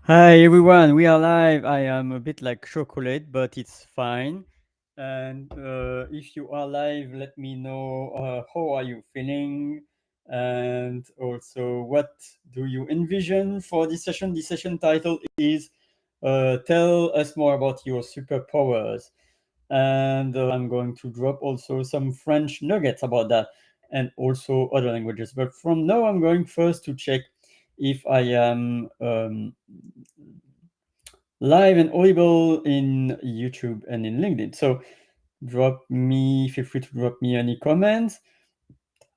Hi everyone, we are live. I am a bit like chocolate, but it's fine. And if you are live, let me know how are you feeling, and also what do you envision for this session. This session title is "Tell us more about your superpowers," and I'm going to drop also some French nuggets about that, and also other languages. But from now, I'm going first to check if I am live and audible in YouTube and in LinkedIn. So feel free to drop me any comments.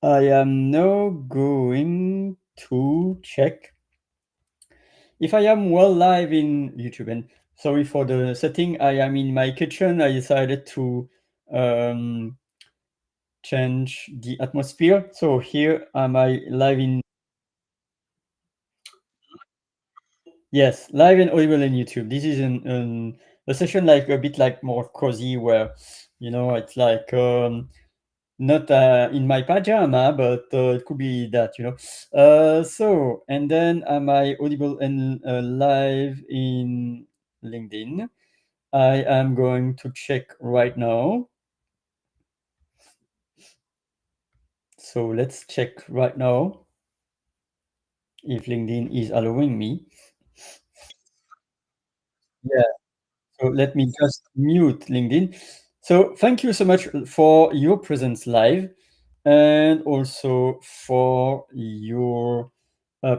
I am now going to check if I am well live in YouTube. And sorry for the setting, I am in my kitchen. I decided to um, change the atmosphere. So here am I live in, yes, live and audible in YouTube. This is a session like a bit like more cozy where, it's like not in my pajama, but it could be that, So, and then am I audible and live in LinkedIn? I am going to check right now. So let's check right now if LinkedIn is allowing me. Yeah. So let me just mute LinkedIn. So thank you so much for your presence live, and also for your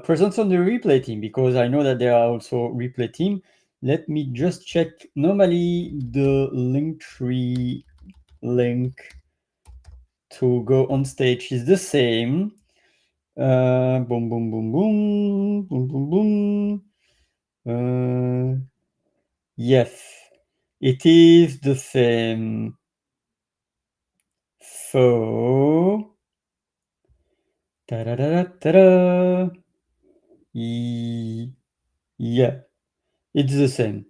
presence on the replay team, because I know that there are also replay team. Let me just check. Normally the link tree link to go on stage is the same. Boom, boom, boom, boom, boom, boom, boom. Yes, it is the same. So, ta-da-da-da-da-da. Yeah, it's the same.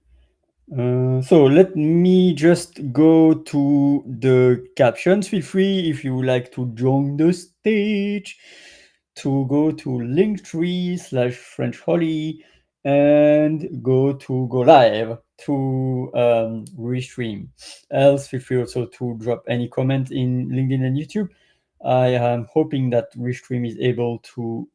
So let me just go to the captions. Feel free, if you would like to join the stage, to go to linktree/French Holly and go live to restream. Else, feel free also to drop any comment in LinkedIn and YouTube. I am hoping that restream is able to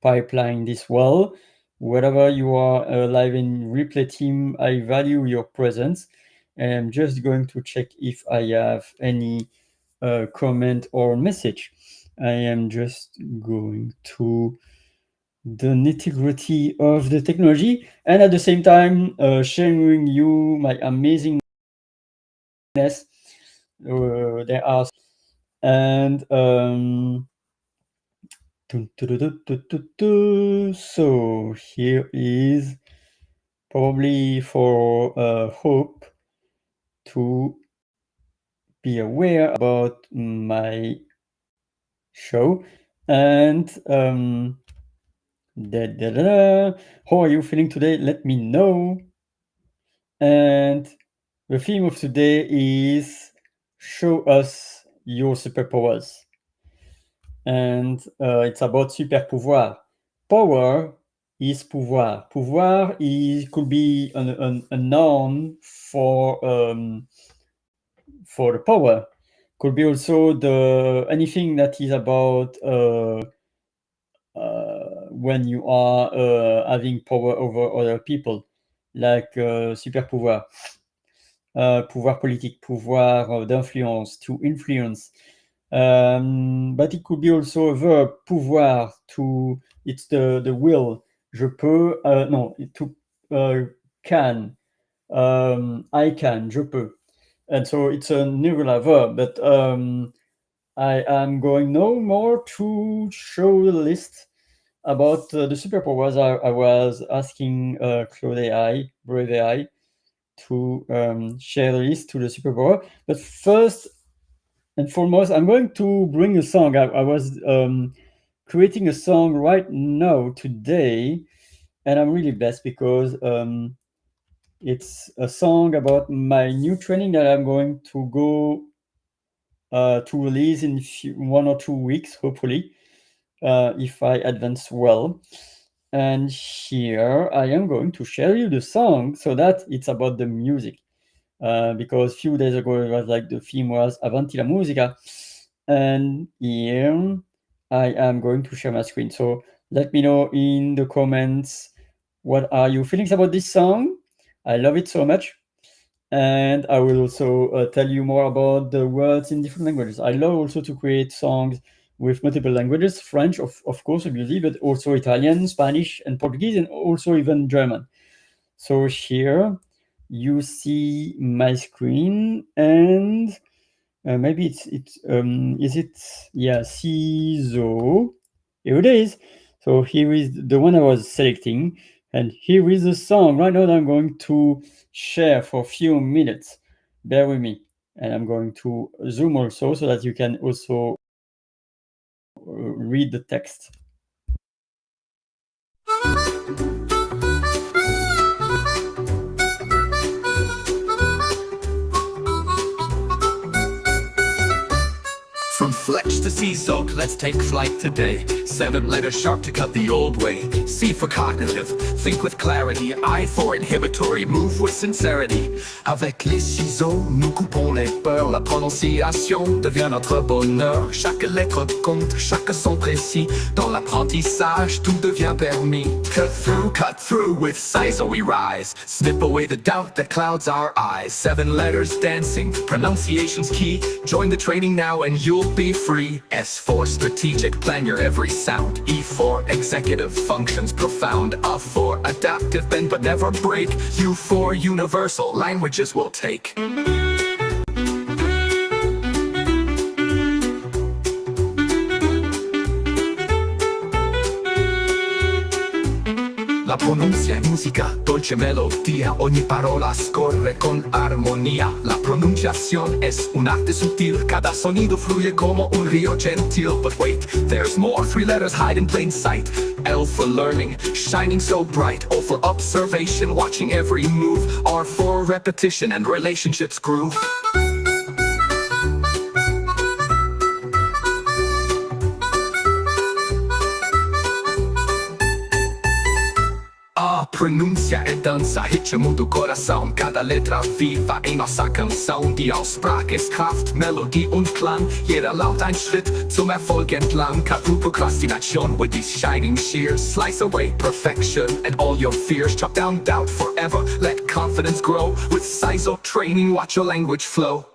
pipeline this well. Wherever you are live in replay team, I value your presence. And I'm just going to check if I have any comment or message. I am just going to the nitty-gritty of the technology, and at the same time sharing you my amazingness. There are and so here is probably for Hope to be aware about my show. And how are you feeling today? Let me know. And the theme of today is show us your superpowers. And it's about super pouvoir. Power is pouvoir. Pouvoir is could be a noun for the power. Could be also the anything that is about when you are having power over other people, like super pouvoir, pouvoir politique, pouvoir d'influence, to influence. But it could be also a verb, pouvoir, to it's the will. Je peux, no, to can, I can, je peux. And so it's a irregular verb, but I am going no more to show the list about the superpowers. I was asking Claude AI, Brave AI, to share the list to the superpower. But first and foremost, I'm going to bring a song. I was creating a song right now, today, and I'm really blessed because it's a song about my new training that I'm going to go to release in 1 or 2 weeks, hopefully, if I advance well. And here I am going to share you the song so that it's about the music. Because a few days ago it was like the theme was Avanti la musica. And here I am going to share my screen. So let me know in the comments what are your feelings about this song. I love it so much. And I will also tell you more about the words in different languages. I love also to create songs with multiple languages, French, of course, obviously, but also Italian, Spanish, and Portuguese, and also even German. So here you see my screen, and maybe is it, yeah, CISO. Here it is. So here is the one I was selecting, and here is the song right now that I'm going to share for a few minutes. Bear with me, and I'm going to zoom also so that you can also read the text. From Fletch to Seasoak, let's take flight today. 7 letters sharp to cut the old way. C for cognitive, think with clarity. I for inhibitory, move with sincerity. Avec les ciseaux, nous coupons les peurs. La prononciation devient notre bonheur. Chaque lettre compte, chaque son précis. Dans l'apprentissage, tout devient permis. Cut through, with SiSo we rise. Snip away the doubt that clouds our eyes. 7 letters dancing, pronunciation's key. Join the training now and you'll be free. S for strategic, plan your every sound. E for executive, functions profound. A for adaptive, bend but never break. U for universal, languages will take. La pronuncia è musica, dolce melodia. Ogni parola scorre con armonia. La pronunciación es un arte sutil. Cada sonido fluye como un río gentil. But wait, there's more. 3 letters hide in plain sight. L for learning, shining so bright. O for observation, watching every move. R for repetition and relationships groove. Pronuncia e dança, ritmo do coração. Cada letra viva em nossa canção. Die Aussprache ist Kraft, Melodie und Klang. Jeder Laut ein Schritt zum Erfolg entlang. Cut through procrastination with these shining shears. Slice away perfection and all your fears. Chop down doubt forever, let confidence grow. With SiSo training, watch your language flow.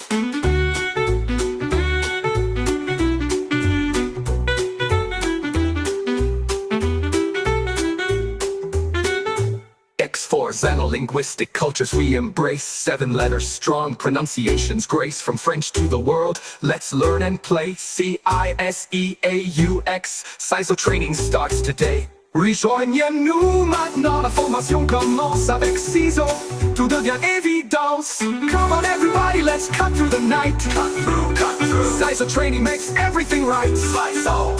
For xenolinguistic cultures we embrace. 7 letters strong, pronunciation's grace. From French to the world, let's learn and play. CISEAUX, SiSo training starts today. Rejoignez-nous maintenant, la formation commence avec SiSo. Tout devient évidence. Come on everybody, let's cut through the night. Cut through. SiSo training makes everything right. SiSo.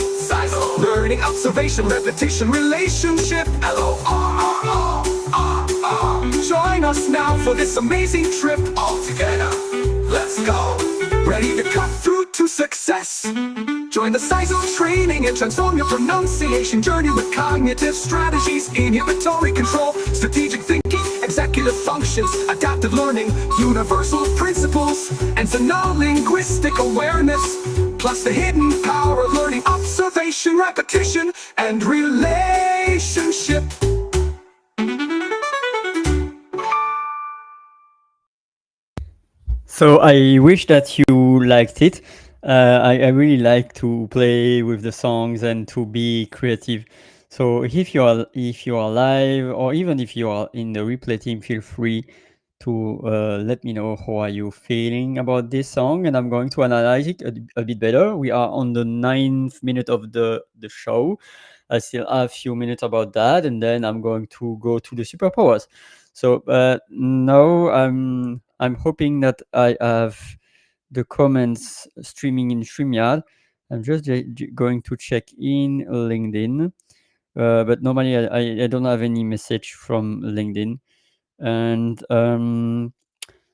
Learning, observation, repetition, relationship. LORRR. Join us now for this amazing trip. All together, let's go. Ready to cut through to success. Join the SiSo training and transform your pronunciation journey with cognitive strategies, inhibitory control, strategic thinking, executive functions, adaptive learning, universal principles, and xenolinguistic awareness. Plus the hidden power of learning, observation, repetition, and relationship. So I wish that you liked it. I really like to play with the songs and to be creative. So if you are live, or even if you are in the replay team, feel free to let me know how are you feeling about this song, and I'm going to analyze it a bit better. We are on the 9th minute of the show. I still have a few minutes about that, and then I'm going to go to the superpowers. So now I'm hoping that I have the comments streaming in StreamYard. I'm just going to check in LinkedIn, but normally I don't have any message from LinkedIn. And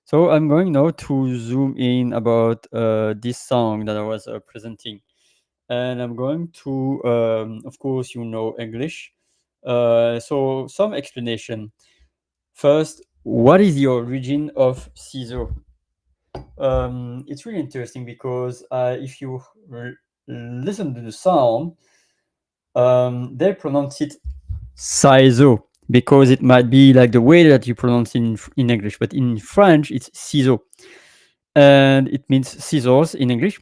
so I'm going now to zoom in about this song that I was presenting. And I'm going to, of course, English. So some explanation. First, what is the origin of ciseaux? It's really interesting because if you listen to the sound, they pronounce it ciseaux because it might be like the way that you pronounce it in English, but in French it's ciseaux, and it means scissors in English,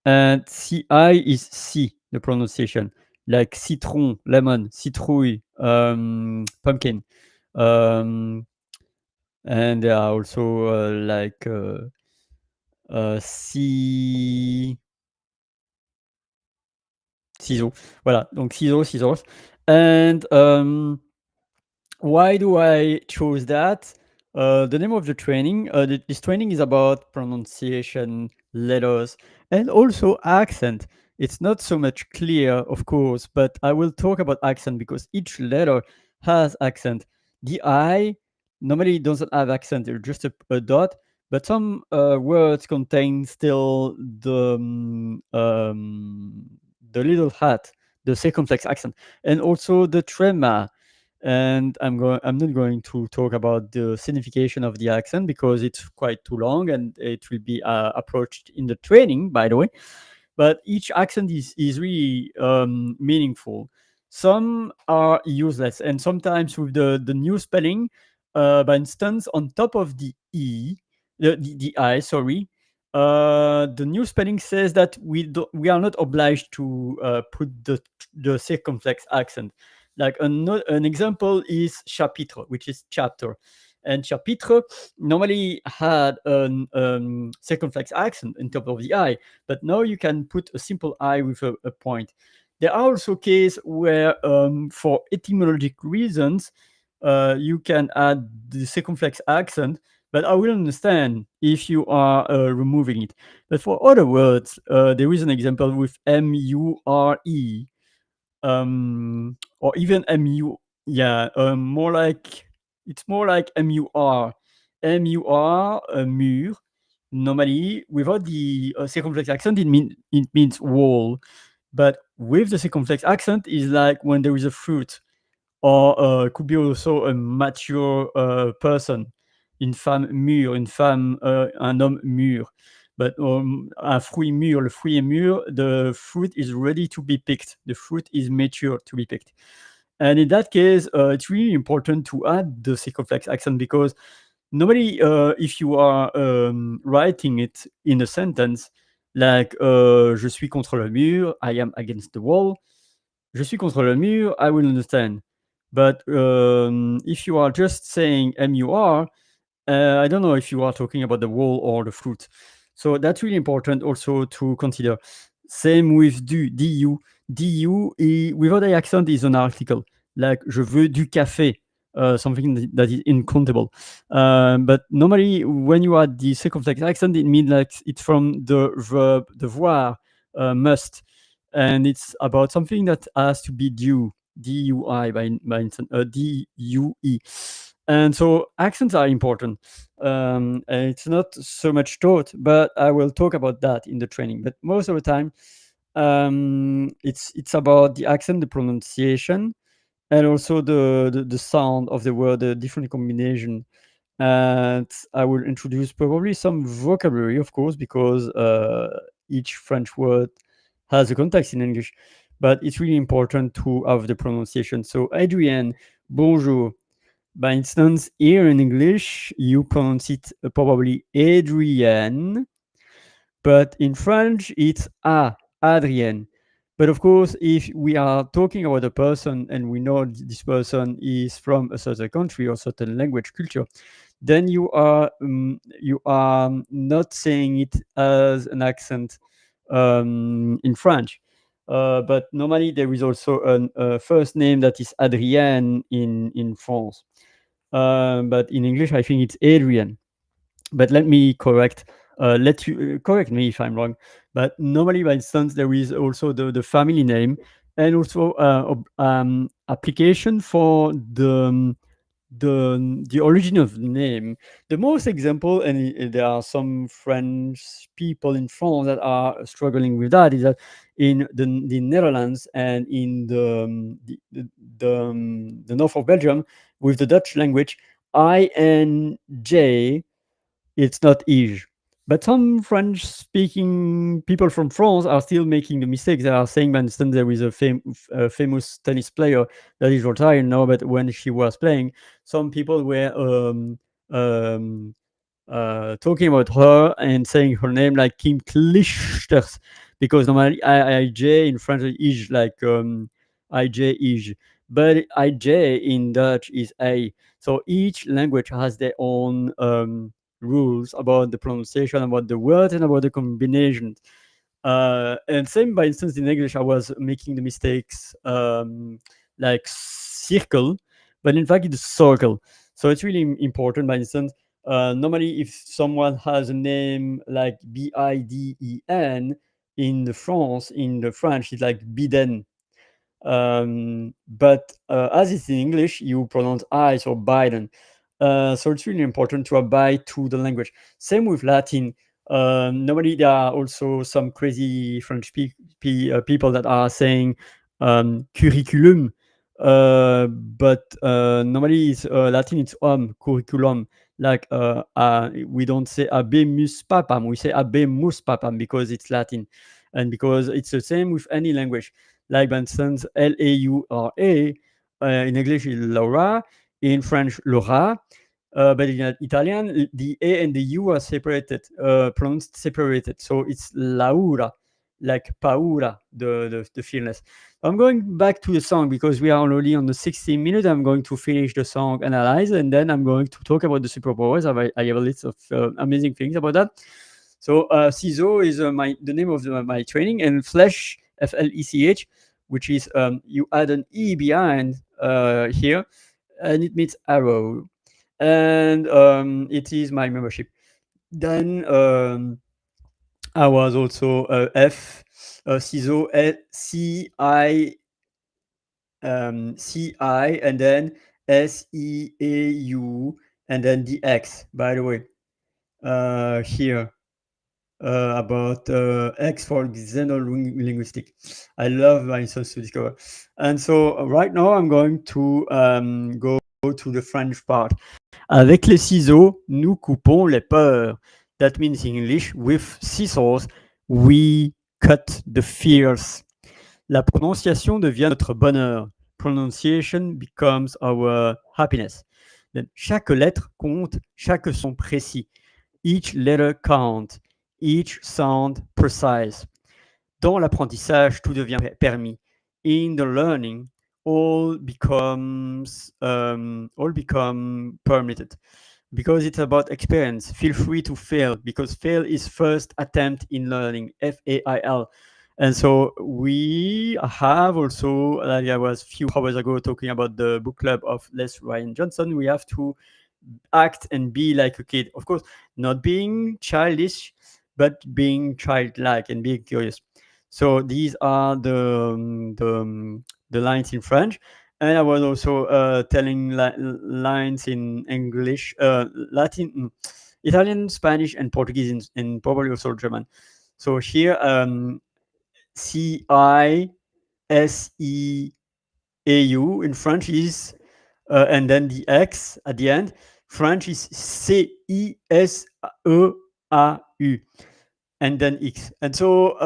and ci is c, the pronunciation, like citron, lemon, citrouille, pumpkin, um, and there are also like ciseaux. Voilà, donc ciseaux, scissors. And why do I choose that? The name of the training, this training is about pronunciation, letters, and also accent. It's not so much clear, of course, but I will talk about accent because each letter has accent. The I normally doesn't have accent, it's just a dot, but some words contain still the little hat, the circumflex accent, and also the trema. And I'm not going to talk about the signification of the accent because it's quite too long and it will be approached in the training, by the way. But each accent is really meaningful. Some are useless, and sometimes with the new spelling, by instance, on top of the e, the I, sorry, the new spelling says that we are not obliged to put the circumflex accent. Like an example is chapitre, which is chapter. And chapitre normally had an circumflex accent on top of the I, but now you can put a simple I with a point. There are also cases where, for etymologic reasons, you can add the circumflex accent, but I will understand if you are removing it. But for other words, there is an example with M-U-R-E, or even mu, yeah, it's more like mur, mur. Normally without the circumflex accent it means wall, but with the circumflex accent is like when there is a fruit, or it could be also a mature person, une femme mûre, un homme mûr. But un fruit mûr, le fruit est mûr, the fruit is ready to be picked. The fruit is mature to be picked. And in that case, it's really important to add the circumflex accent because normally, if you are writing it in a sentence, like je suis contre le mur, I am against the wall. Je suis contre le mur, I will understand. But if you are just saying MUR, I don't know if you are talking about the wall or the fruit. So that's really important also to consider. Same with du. Du, without the accent, is an article. Like, je veux du café, something that is uncountable. But normally, when you add the circumflex accent, it means like it's from the verb devoir, must. And it's about something that has to be due, D-U-I by instance, D-U-E. And so accents are important. And it's not so much taught, but I will talk about that in the training. But most of the time, it's about the accent, the pronunciation, and also the sound of the word, the different combination. And I will introduce probably some vocabulary, of course, because each French word has a context in English, but it's really important to have the pronunciation. So, Adrienne, bonjour. By instance, here in English, you pronounce it probably Adrienne, but in French, it's Adrienne. But of course, if we are talking about a person and we know this person is from a certain country or certain language culture, then you are not saying it as an accent in French. But normally there is also a first name that is Adrienne in France. But in English, I think it's Adrian. But let me correct. Let you correct me if I'm wrong. But normally, by instance, there is also the family name and also application for the origin of the name. The most example, and there are some French people in France that are struggling with that, is that in the Netherlands and in the north of Belgium with the Dutch language, I and J, it's not ij. But some French speaking people from France are still making the mistake. They are saying, for instance, there is a famous tennis player that is retired now, but when she was playing, some people were um, talking about her and saying her name like Kim Clijsters, because normally IJ in French is like IJ is, but IJ in Dutch is A. So each language has their own rules about the pronunciation, about the words, and about the combinations. And same, by instance, in English, I was making the mistakes like circle, but in fact, it's circle. So it's really important. By instance, normally, if someone has a name like Biden in the French, it's like Biden. But as it's in English, you pronounce I, so Biden. So it's really important to abide to the language. Same with Latin. Normally, there are also some crazy French people that are saying curriculum, but normally it's Latin, it's curriculum. Like we don't say habemus papam, we say habemus papam because it's Latin, and because it's the same with any language. Like, for instance, Laura, in English is Laura, in French, Laura, but in Italian, the A and the U are separated, pronounced separated. So it's Laura, like paura, the fearless. I'm going back to the song because we are already on the 16 minutes. I'm going to finish the song, analyze, and then I'm going to talk about the superpowers. I have a list of amazing things about that. So CISO is the name of my training, and Flech, FLECH, which is you add an E behind here, and it means arrow, and it is my membership. Then I was also F, CISO, CI, CI, and then SEAU, and then the X, by the way, here. About X for xenolinguistic. I love my sons to discover. And so right now, I'm going to go to the French part. Avec les ciseaux, nous coupons les peurs. That means in English, with scissors, we cut the fears. La prononciation devient notre bonheur. Pronunciation becomes our happiness. Then, chaque lettre compte, chaque son précis. Each letter count, each sound precise. Dans l'apprentissage, tout devient permis. In the learning, all become permitted. Because it's about experience, feel free to fail, because fail is first attempt in learning, FAIL. And so we have also, like I was a few hours ago talking about the book club of Les Ryan Johnson, we have to act and be like a kid. Of course, not being childish, but being childlike and being curious. So these are the lines in French. And I was also telling lines in English, Latin, Italian, Spanish, and Portuguese, and probably also German. So here, CISEAU in French is, and then the X at the end. French is CISEAU, and then X. And so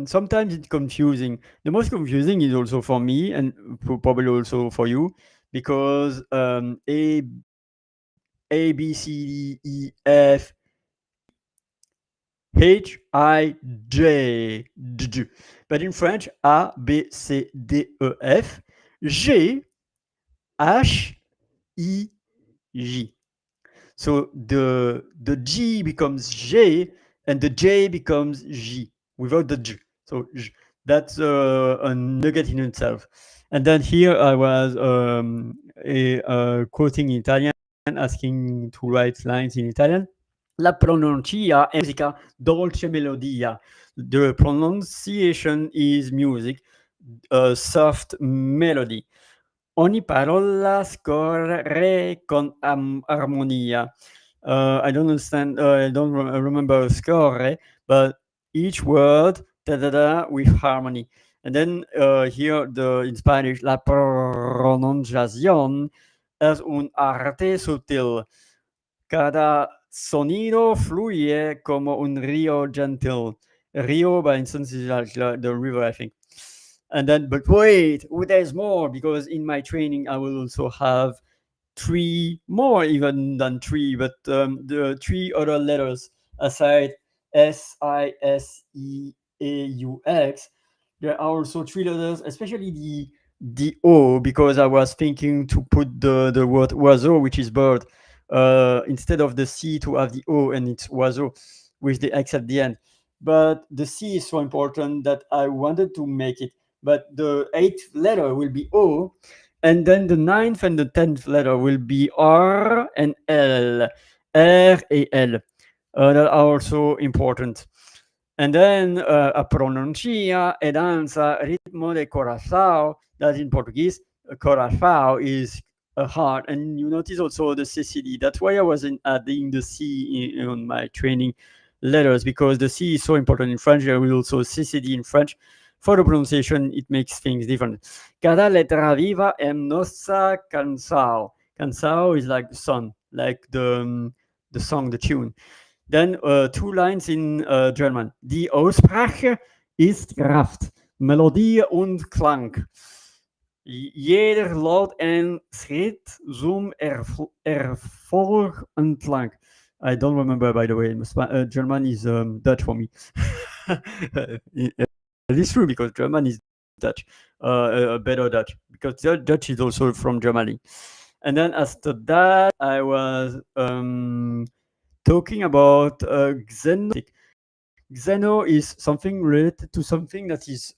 sometimes it's confusing. The most confusing is also for me, and probably also for you, because A, B, C, D, E, F, H, I, J, J. But in French, A, B, C, D, E, F, G, H, I, J. So the G becomes J and the J becomes J without the J. So J. That's a nugget in itself. And then here I was quoting in Italian, asking to write lines in Italian. La pronuncia è musica, dolce melodia. The pronunciation is music, a soft melody. Ogni parola scorre con armonia. I don't understand, I don't remember scorre, but each word da-da-da with harmony. And then here in Spanish, la pronunciación es un arte sutil. Cada sonido fluye como un río gentil. Rio, by instance, is like the river, I think. And then, but wait, there's more, because in my training, I will also have 3 more even than 3, but the 3 other letters aside SISEAUX, there are also 3 letters, especially the O, because I was thinking to put the word oiseau, which is bird, instead of the C to have the O, and it's oiseau with the X at the end. But the C is so important that I wanted to make it. But the 8th letter will be O, and then the 9th and the 10th letter will be R and L. R and L. That are also important. And then a pronuncia e danza ritmo de coração. That in Portuguese, coração is a heart. And you notice also the CCD. That's why I wasn't adding the C on my training letters, because the C is so important in French. There will also CCD in French. For the pronunciation, it makes things different. Cada letra viva en nossa canção. Canção is like the song, like the song, the tune. Then 2 lines in German. Die Aussprache ist Kraft, Melodie und Klang. Jeder Laut en Schritt zum Erfolg entlang. I don't remember, by the way. German is Dutch for me. It's true, because German is Dutch, better Dutch, because Dutch is also from Germany. And then after that, I was talking about Xeno. Xeno is something related to something that is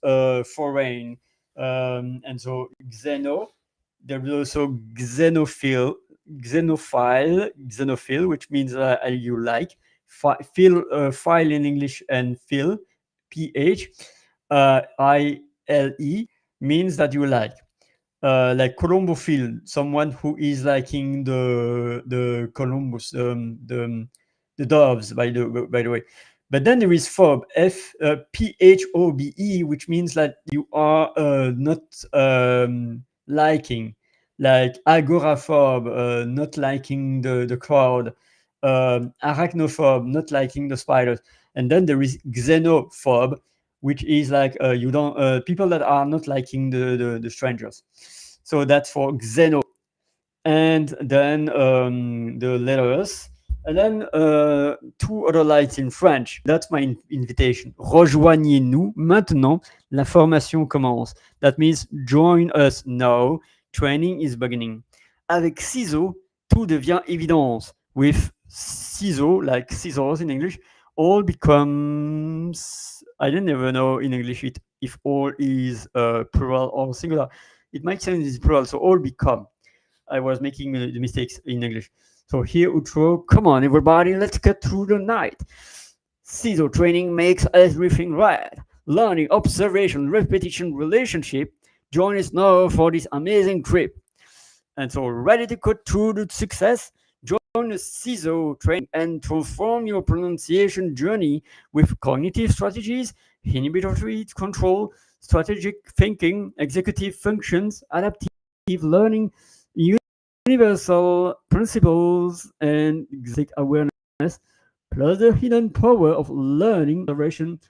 foreign. And so Xeno, there is also xenophile, which means you like. File in English, and phil, PH. ILE means that you like Colombophile, someone who is liking the Columbus, the doves, by the way. But then there is phobe, PHOBE, which means that you are not liking, like agoraphobe, not liking the crowd, arachnophobe, not liking the spiders. And then there is xenophobe, which is like you don't people that are not liking the strangers. So that's for xeno. And then the letters, and then 2 other lines in French. That's my invitation. Rejoignez-nous maintenant, la formation commence. That means join us now, training is beginning. Avec ciseaux, tout devient évidence. With ciseaux, like scissors in English, all becomes, I don't ever know in English if all is plural or singular. It makes sense it's plural, so all become. I was making the mistakes in English. So here, outro, come on everybody, let's get through the night. CISO training makes everything right. Learning, observation, repetition, relationship. Join us now for this amazing trip. And so, ready to cut through the success? Join the CISO training and transform your pronunciation journey with cognitive strategies, inhibitory control, strategic thinking, executive functions, adaptive learning, universal principles, and executive awareness, plus the hidden power of learning, observation,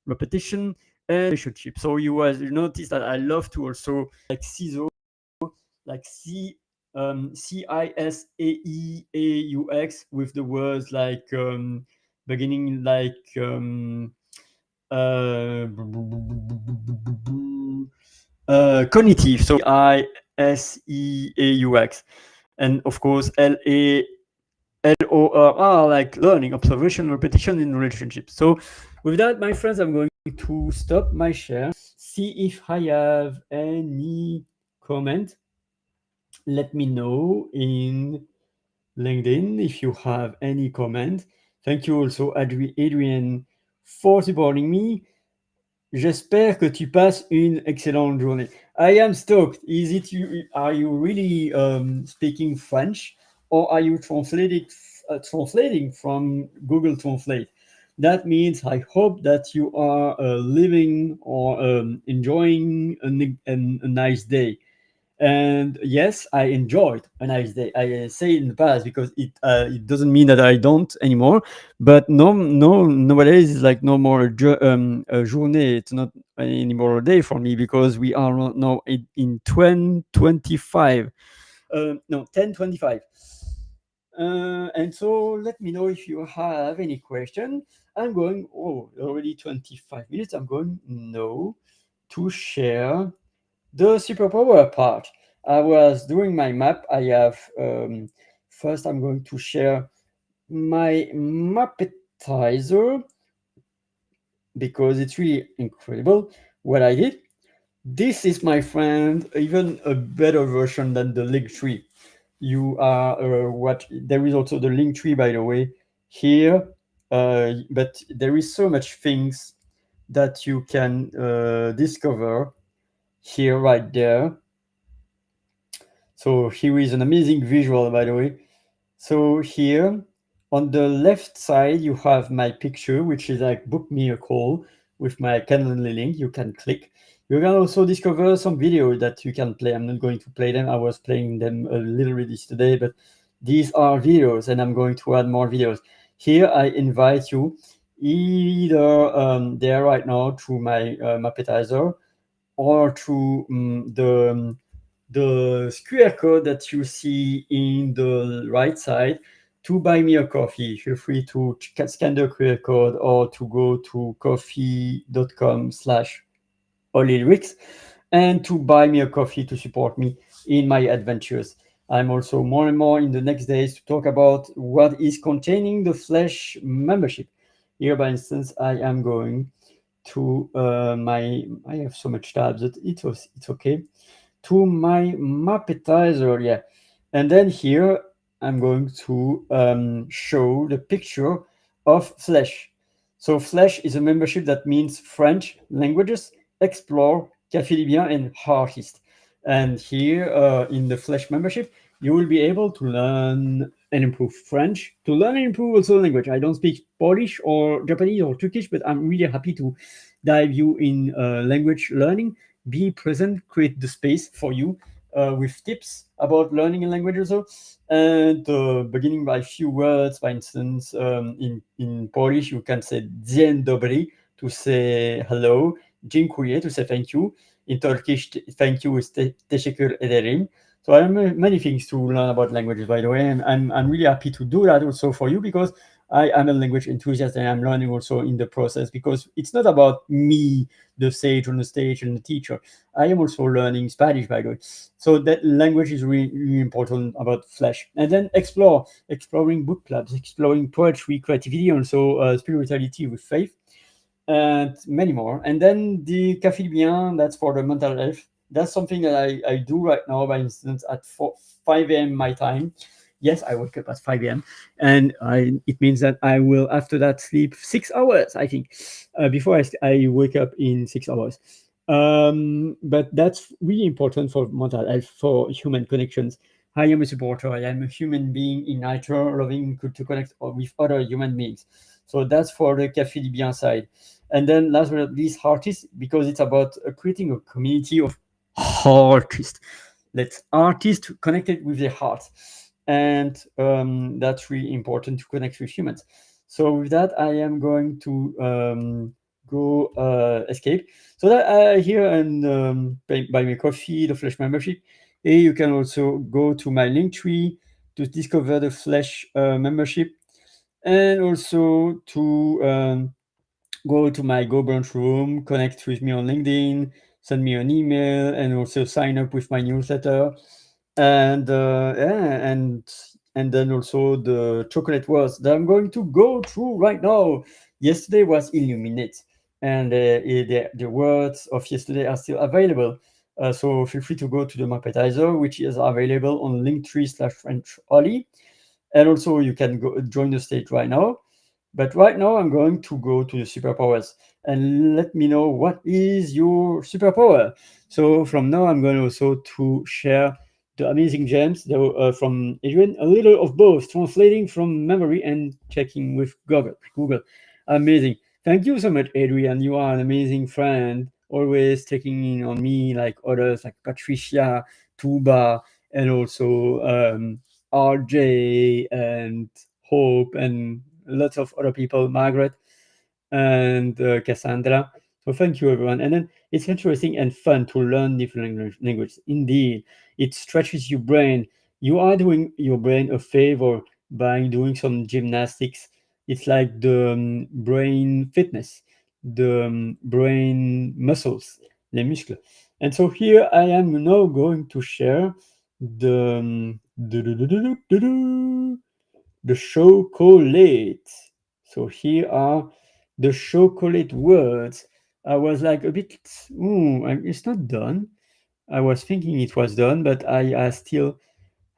repetition, and relationship. So you notice that I love to also like CISO, like CISAEAUX with the words like beginning like cognitive. So ISEAUX, and of course LORR, like learning, observation, repetition in relationships. So with that, my friends, I'm going to stop my share, see if I have any comment. Let me know in LinkedIn if you have any comment. Thank you also, Adrien, for supporting me. J'espère que tu passes une excellente journée. I am stoked. Are you really speaking French, or are you translating from Google Translate? That means I hope that you are living or enjoying a nice day. And yes, I enjoyed a nice day. I say in the past because it doesn't mean that I don't anymore. But nowadays it's like no more a journée. It's not anymore a day for me because we are now in 2025. No, 1025. And so let me know if you have any question. I'm going, already 25 minutes. I'm going now to share the superpower part. I was doing my map. I have, first I'm going to share my mappetizer because it's really incredible what I did. This is, my friend, even a better version than the link tree. You are what there is also the link tree, by the way, here, but there is so much things that you can discover here, right there. So here is an amazing visual, by the way. So here on the left side, you have my picture, which is like book me a call with my Calendly link. You can click. You can also discover some videos that you can play. I'm not going to play them. I was playing them a little bit yesterday, but these are videos, and I'm going to add more videos. Here, I invite you either there right now to my Mappetizer or to the QR code that you see in the right side to buy me a coffee. Feel free to scan the QR code or to go to coffee.com/holylyrics and to buy me a coffee to support me in my adventures. I'm also more and more in the next days to talk about what is containing the Flesh membership. Here, by instance, I am going to I have so much tabs that it's okay, to my Mappetizer, yeah. And then here I'm going to show the picture of Flesh. So Flesh is a membership that means French, languages, explore, Café Libyen, and artist. And here in the Flesh membership, you will be able to learn and improve French, to learn and improve also language. I don't speak Polish or Japanese or Turkish, but I'm really happy to dive you in language learning, be present, create the space for you with tips about learning a language also. And beginning by few words, for instance, in Polish, you can say dzień dobry to say hello, dziękuję to say thank you. In Turkish, thank you is teşekkür ederim. So I have many things to learn about languages, by the way, and I'm really happy to do that also for you because I am a language enthusiast and I'm learning also in the process because it's not about me, the sage on the stage and the teacher. I am also learning Spanish, by the way. So that language is really, really important about Flesh. And then exploring book clubs, exploring poetry, creativity, and also spirituality with faith, and many more. And then the Café Bien, that's for the mental health. That's something that I do right now, by instance, at 5 a.m. my time. Yes, I wake up at 5 a.m. And it means that I will, after that, sleep 6 hours, I think, before I wake up in 6 hours. But that's really important for mental health, for human connections. I am a supporter. I am a human being in nature, loving to connect with other human beings. So that's for the Café du Bien side. And then last but not least, artists, because it's about creating a community of artists. Let's artists connected with their hearts. And that's really important to connect with humans. So with that, I am going to go escape. So that here and buy me coffee, the Flesh membership. And you can also go to my link tree to discover the Flesh membership, and also to go to my Go Brunch room, connect with me on LinkedIn, send me an email, and also sign up with my newsletter. And yeah, and then also the chocolate words that I'm going to go through right now. Yesterday was illuminate, and the words of yesterday are still available. So feel free to go to the Mappetizer, which is available on linktree/FrenchOli. And also you can go join the stage right now. But right now I'm going to go to the superpowers and let me know what is your superpower. So from now I'm going also to share the amazing gems from Adrian, a little of both, translating from memory and checking with Google. Amazing. Thank you so much, Adrian. You are an amazing friend, always checking in on me, like others, like Patricia, Tuba, and also RJ and Hope, and lots of other people, Margaret and Cassandra. So thank you, everyone. And then it's interesting and fun to learn different languages. Indeed, it stretches your brain. You are doing your brain a favor by doing some gymnastics. It's like the brain fitness, the brain muscles, les muscles. And so here I am now going to share the the chocolate. So here are the chocolate words. I was like a bit, it's not done. I was thinking it was done, but I still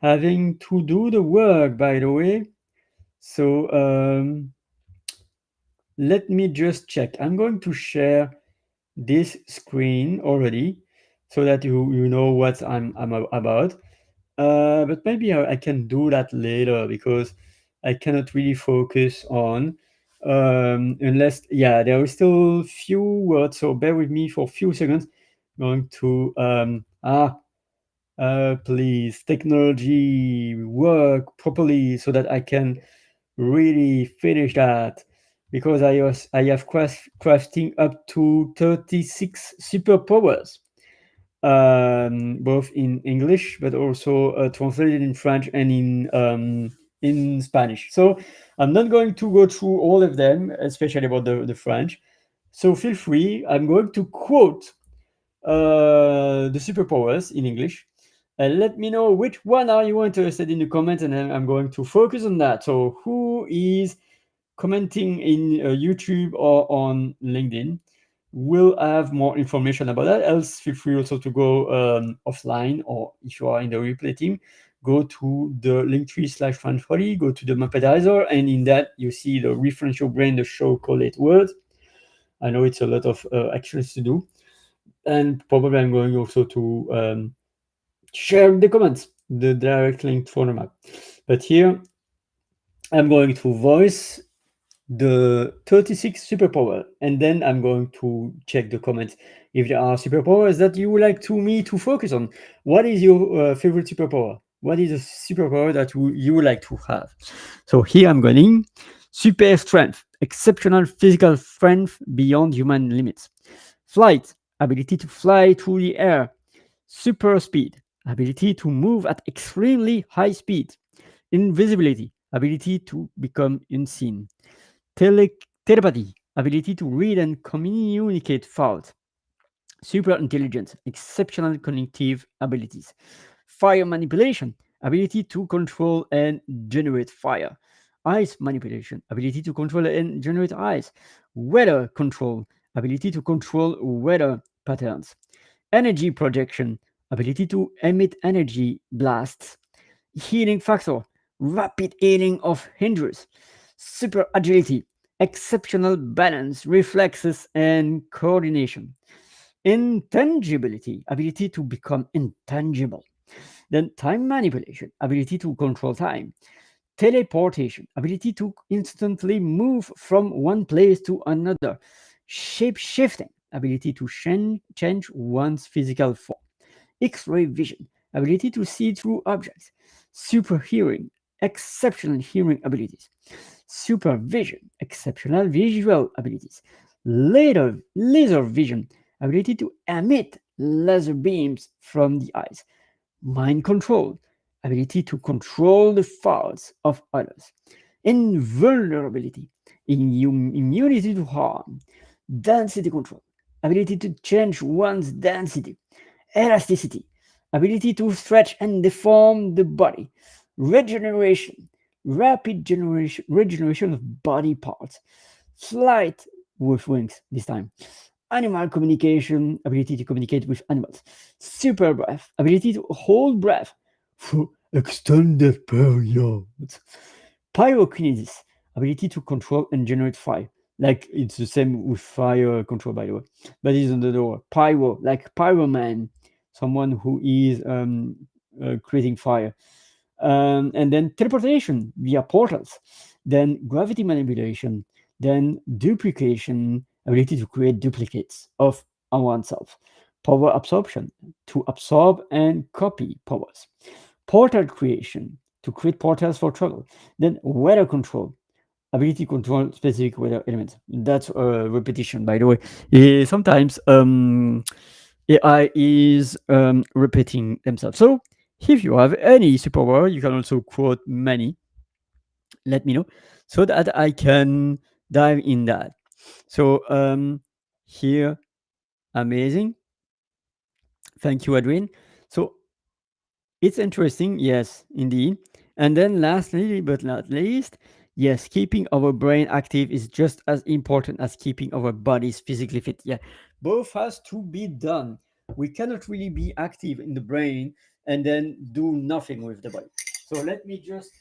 having to do the work, by the way. So let me just check. I'm going to share this screen already so that you know what I'm about. But maybe I can do that later because I cannot really focus on unless, yeah, there are still few words. So bear with me for a few seconds. Going to please, technology work properly so that I can really finish that because I have crafting up to 36 superpowers, both in English but also translated in French and in Spanish. So I'm not going to go through all of them, especially about the French. So feel free. I'm going to quote the superpowers in English. And let me know which one are you interested in the comments, and then I'm going to focus on that. So who is commenting in YouTube or on LinkedIn will have more information about that. Else, feel free also to go offline, or if you are in the replay team, go to the linktree/French40, go to the Mapadizer, and in that you see the Refresh Your Brain, the show collate words. I know it's a lot of actions to do, and probably I'm going also to share the comments, the direct link for the map. But here I'm going to voice the 36 superpower, and then I'm going to check the comments if there are superpowers that you would like me to focus on. What is your favorite superpower? What is a superpower that you would like to have? So here I'm going super strength, exceptional physical strength beyond human limits. Flight, ability to fly through the air. Super speed, ability to move at extremely high speed. Invisibility, ability to become unseen. Telepathy, ability to read and communicate thoughts. Super intelligence, exceptional cognitive abilities. Fire manipulation, ability to control and generate fire. Ice manipulation, ability to control and generate ice. Weather control, ability to control weather patterns. Energy projection, ability to emit energy blasts. Healing factor, rapid healing of injuries. Super agility, exceptional balance, reflexes, and coordination. Intangibility, ability to become intangible. Then time manipulation, ability to control time. Teleportation, ability to instantly move from one place to another. Shape shifting, ability to change one's physical form. X-ray vision, ability to see through objects. Super hearing, exceptional hearing abilities. Supervision, exceptional visual abilities. Laser vision, ability to emit laser beams from the eyes. Mind control, ability to control the thoughts of others. Invulnerability, immunity to harm. Density control, ability to change one's density. Elasticity, ability to stretch and deform the body. Regeneration, rapid regeneration of body parts. Flight with wings this time. Animal communication, ability to communicate with animals. Super breath, ability to hold breath for extended periods. Pyrokinesis, ability to control and generate fire. Like it's the same with fire control, by the way. But it's on the door. Pyro, like pyroman, someone who is creating fire. And then teleportation via portals. Then gravity manipulation. Then duplication, ability to create duplicates of oneself. Power absorption, to absorb and copy powers. Portal creation, to create portals for travel. Then weather control, ability to control specific weather elements. That's a repetition, by the way. Sometimes AI is repeating themselves. So if you have any superpower, you can also quote many. Let me know so that I can dive in that. So here, amazing. Thank you, Edwin. So it's interesting, yes, indeed. And then lastly, but not least, yes, keeping our brain active is just as important as keeping our bodies physically fit. Yeah, both has to be done. We cannot really be active in the brain and then do nothing with the body. So let me just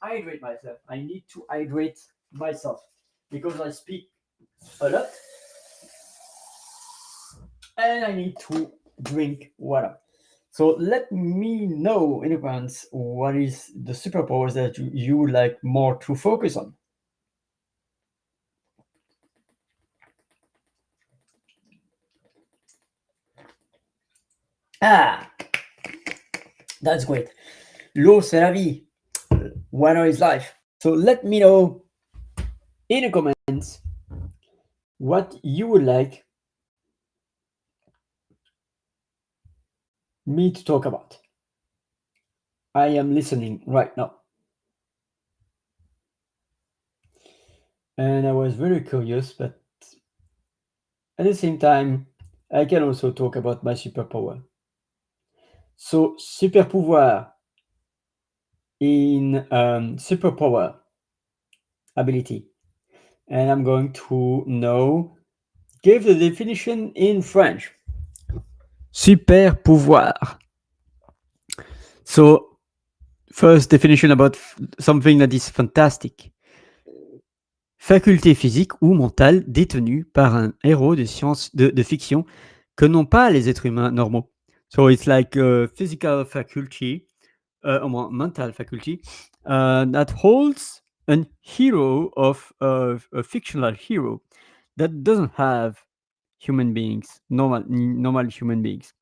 hydrate myself. I need to hydrate myself because I speak a lot and I need to drink water. So let me know in advance what is the superpowers that you would like more to focus on. Ah, that's great. L'eau, c'est la vie. Water is life. So let me know in the comments what you would like me to talk about. I am listening right now. And I was very curious, but at the same time, I can also talk about my superpower. So, superpouvoir in superpower ability. And I'm going to now give the definition in French. Super pouvoir. So, first definition about something that is fantastic. Faculté physique ou mentale détenue par un héros de science de fiction que n'ont pas les êtres humains normaux. So it's like a physical faculty, or mental faculty, that holds a hero of a fictional hero that doesn't have human beings, normal human beings.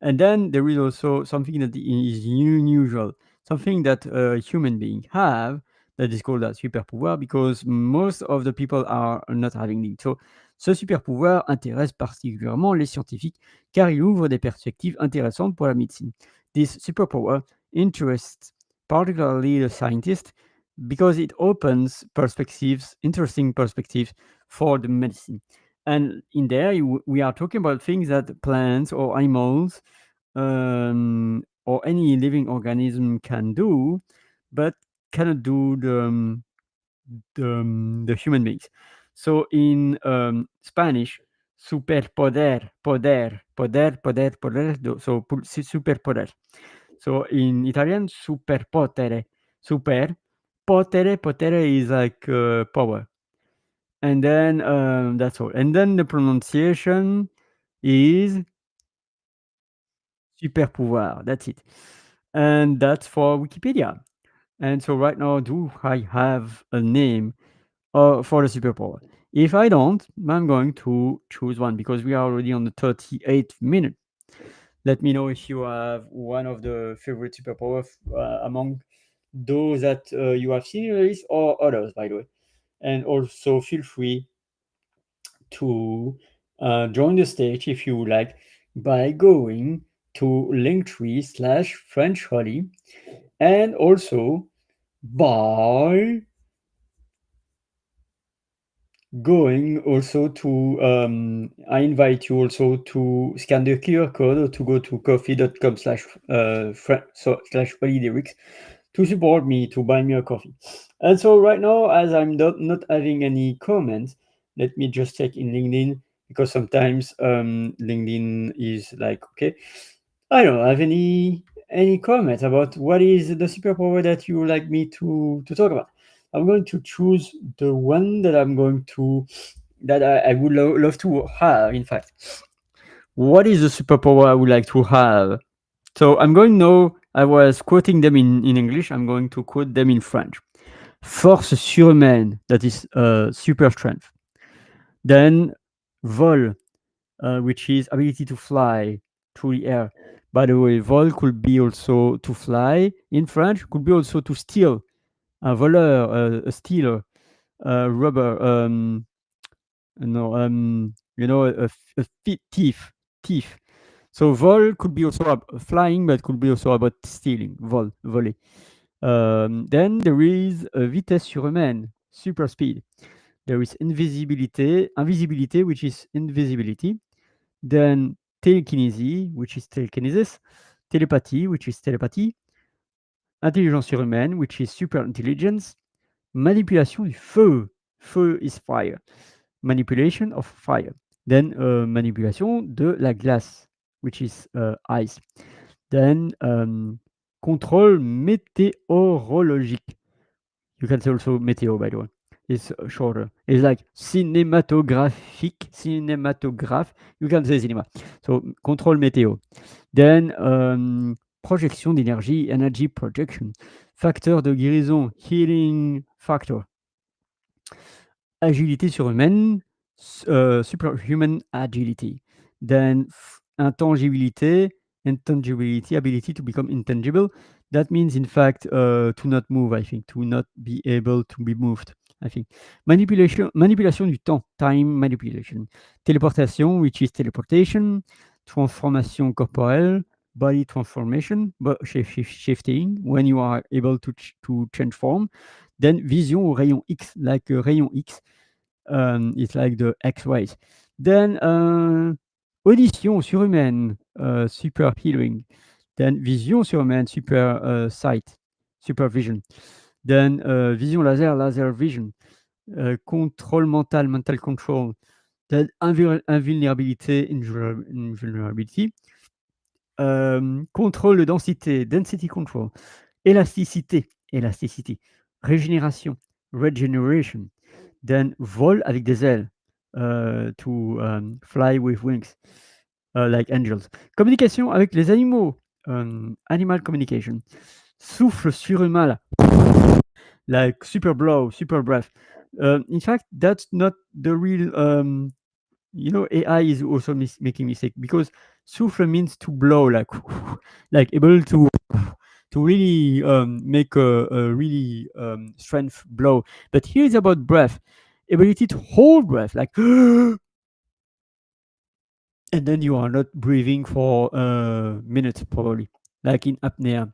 And then there is also something that is unusual, something that a human being have that is called a super pouvoir because most of the people are not having it. So, ce super pouvoir intéresse particulièrement les scientifiques car il ouvre des perspectives intéressantes pour la médecine. This superpower interests particularly the scientists because it opens perspectives, interesting perspectives for the medicine. And in there, we are talking about things that plants or animals or any living organism can do, but cannot do the human beings. So in Spanish, superpoder, poder, so superpoder. So in Italian, superpotere, potere is like power. And then that's all. And then the pronunciation is super pouvoir. That's it. And that's for Wikipedia. And so right now, do I have a name for the superpower? If I don't, I'm going to choose one because we are already on the 38th minute. Let me know if you have one of the favorite superpowers among those that you have seen in the list or others, by the way. And also feel free to join the stage if you would like by going to linktree/FrenchHolly and also by going also to I invite you also to scan the QR code or to go to coffee.com//holidayrix to support me, to buy me a coffee. And so right now, as I'm not having any comments, let me just check in LinkedIn because sometimes LinkedIn is like, okay, I don't have any comments about what is the superpower that you would like me to talk about. I'm going to choose the one that I would love to have, in fact. What is the superpower I would like to have? So I'm going now, I was quoting them in English, I'm going to quote them in French. force surhumaine, that is super strength. Then vol, which is ability to fly through the air. By the way, vol could be also to fly. In French, could be also to steal. Un voleur, a stealer, robber, no, a thief. So vol could be also flying, but could be also about stealing. Voler. Then there is vitesse surhumaine, super speed. There is invisibility, which is invisibility. Then telekinesis, which is telekinesis. Télépathie, which is telepathy. Intelligence surhumaine, which is super intelligence. Manipulation du feu. Feu is fire. Manipulation of fire. Then manipulation de la glace, which is ice. Then contrôle météorologique. You can say also meteo, by the way. It's shorter. It's like cinématographique. Cinématographe. You can say cinema. So contrôle météo. Then projection d'énergie, energy projection. Facteur de guérison, healing factor. Agilité surhumaine, superhuman agility. Then intangibilité, ability to become intangible. That means, in fact, to not move, I think, to not be able to be moved, I think. Manipulation du temps, time manipulation. Téléportation, which is teleportation. Transformation corporelle, body transformation, shifting, when you are able to change form. Then vision au rayon X, like rayon X. It's like the X-rays. Then audition surhumaine, super hearing. Then vision surhumaine, super sight, supervision. Then vision laser vision. Contrôle mental control. Then invulnérabilité, invulnerability. Contrôle de densité, density control. Élasticity, régénération, regeneration. Then vol avec des ailes, to fly with wings, like angels. Communication avec les animaux, animal communication. Souffle surhumain, like super blow, super breath. In fact, that's not the real. AI is also making mistake, because souffle means to blow, like like able to really make a really strength blow. But here is about breath, ability to hold breath, like and then you are not breathing for minutes, probably, like in apnea.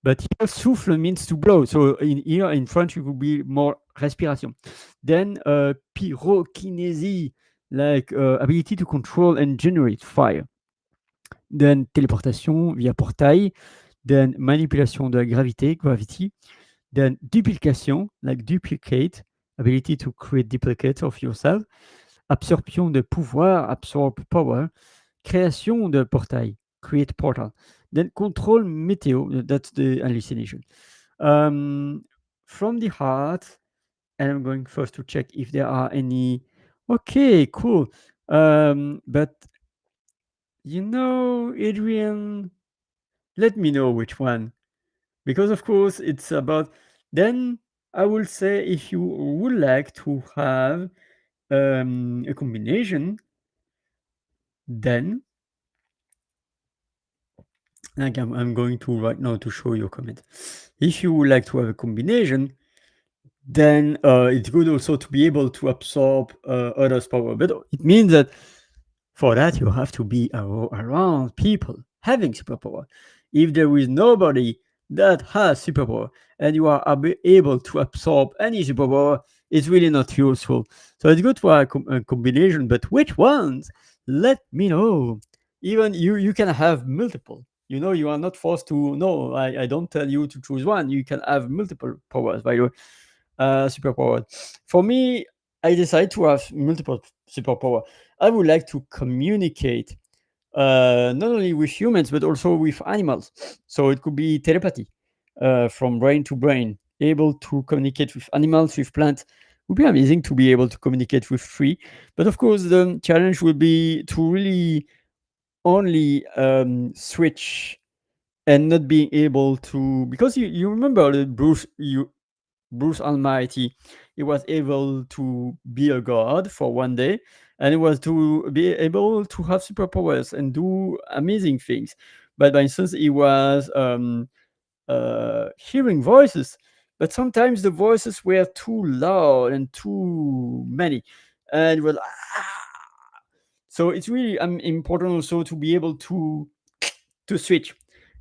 But here souffle means to blow. So here in French it would be more respiration. Then pyrokinesis, like ability to control and generate fire. Then téléportation via portail. Then manipulation de la gravity. Then duplication, like duplicate, ability to create duplicates of yourself. Absorption de pouvoir, absorb power. Création de portail, create portal. Then control météo, that's the hallucination. From the heart, and I'm going first to check if there are any. Okay, cool. But Adrian, let me know which one, because of course it's about. Then I will say, if you would like to have a combination, then like I'm going to right now to show you a comment. If you would like to have a combination, then it's good also to be able to absorb others' power. But it means that for that you have to be around people having superpower. If there is nobody that has superpower and you are able to absorb any superpower, it's really not useful. So it's good for a combination, but which ones? Let me know. Even you can have multiple. You are not forced to. No, I don't tell you to choose one. You can have multiple powers, by the way. Superpower. For me, I decided to have multiple superpower. I would like to communicate not only with humans but also with animals. So it could be telepathy, from brain to brain, able to communicate with animals, with plants. It would be amazing to be able to communicate with tree. But of course, the challenge will be to really only switch and not being able to, because you remember the Bruce Almighty, he was able to be a god for one day, and he was to be able to have superpowers and do amazing things. But for instance, he was hearing voices, but sometimes the voices were too loud and too many, and it was so it's really important also to be able to switch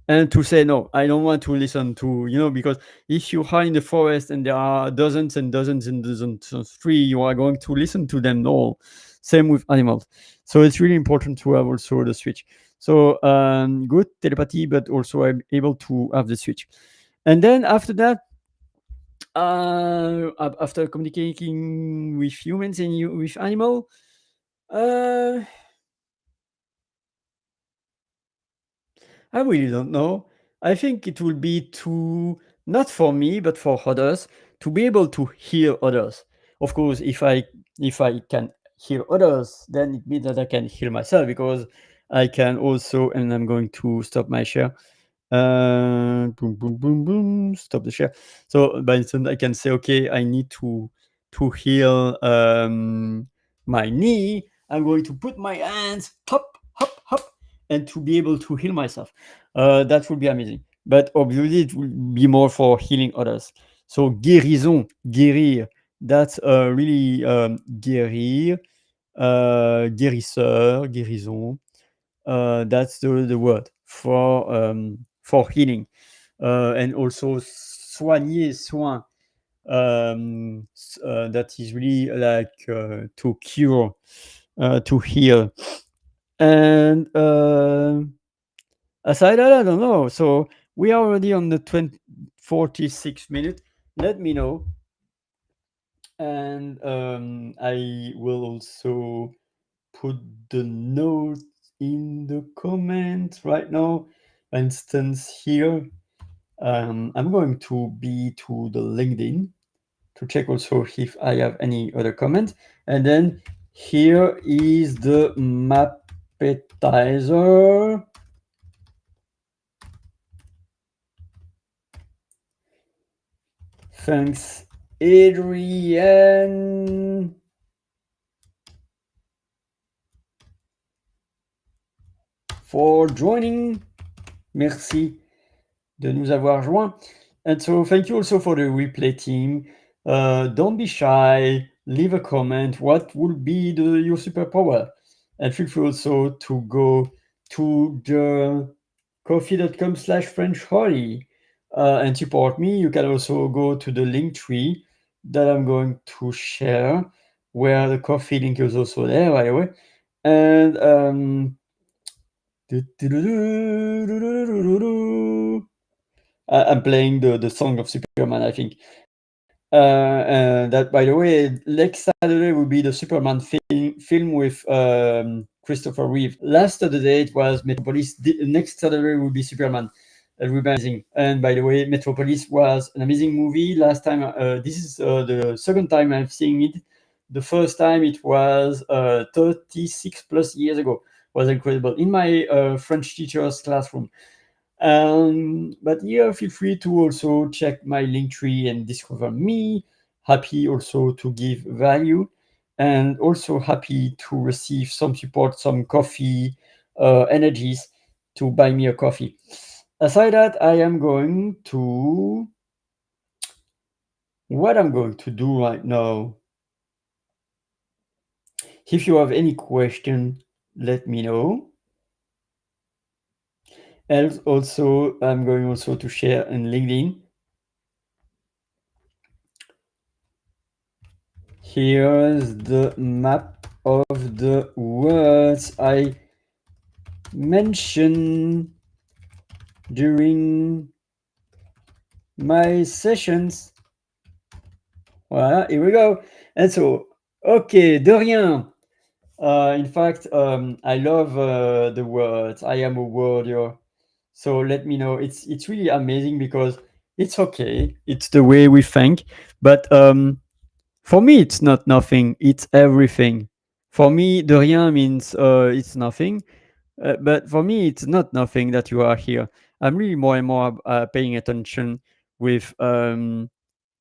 and to say no, I don't want to listen to, because if you are in the forest and there are dozens and dozens and dozens of trees, you are going to listen to them all. Same with animals. So it's really important to have also the switch. So good telepathy, but also I'm able to have the switch. And then after that, after communicating with humans and with animal, I really don't know. I think it will be too, not for me, but for others, to be able to hear others. Of course, if I can hear others, then it means that I can hear myself, because I can also, and I'm going to stop my share. Boom, boom, boom, boom. Stop the share. So, by instance, I can say, okay, I need to heal my knee. I'm going to put my hands hop, hop, hop, and to be able to heal myself. That would be amazing. But obviously, it will be more for healing others. So, guérison, guérir. That's really guérir, guérisseur, guérison. That's the word for healing. And also soigner, soin. That is really like to cure, to heal. And aside that, I don't know. So we are already on the 46 minutes. Let me know. And I will also put the note in the comment right now. For instance, here, I'm going to be to the LinkedIn to check also if I have any other comment. And then here is the mappetizer. Thanks, Adrienne, for joining. Merci de nous avoir joints. And so thank you also for the replay team. Don't be shy. Leave a comment. What will be your superpower? And feel free also to go to the coffee.com/FrenchHolly and support me. You can also go to the link tree that I'm going to share, where the coffee link is also there, by the way. And I'm playing the song of Superman, I think. That, by the way, next Saturday will be the Superman film with Christopher Reeve. Last Saturday it was Metropolis. Next Saturday will be Superman. It will be amazing. And by the way, Metropolis was an amazing movie. Last time, this is the second time I've seen it. The first time it was 36 plus years ago. It was incredible in my French teacher's classroom. But yeah, feel free to also check my link tree and discover me. Happy also to give value, and also happy to receive some support, some coffee energies to buy me a coffee. Aside that, what I'm going to do right now. If you have any question, let me know. And also, I'm going also to share in LinkedIn. Here's the map of the words I mentioned during my sessions. Voilà, here we go. And so, okay, de rien. In fact, I love the words. I am a WORRDior. So let me know. It's really amazing, because it's okay. It's the way we think. But for me, it's not nothing. It's everything. For me, de rien means it's nothing. But for me, it's not nothing that you are here. I'm really more and more paying attention with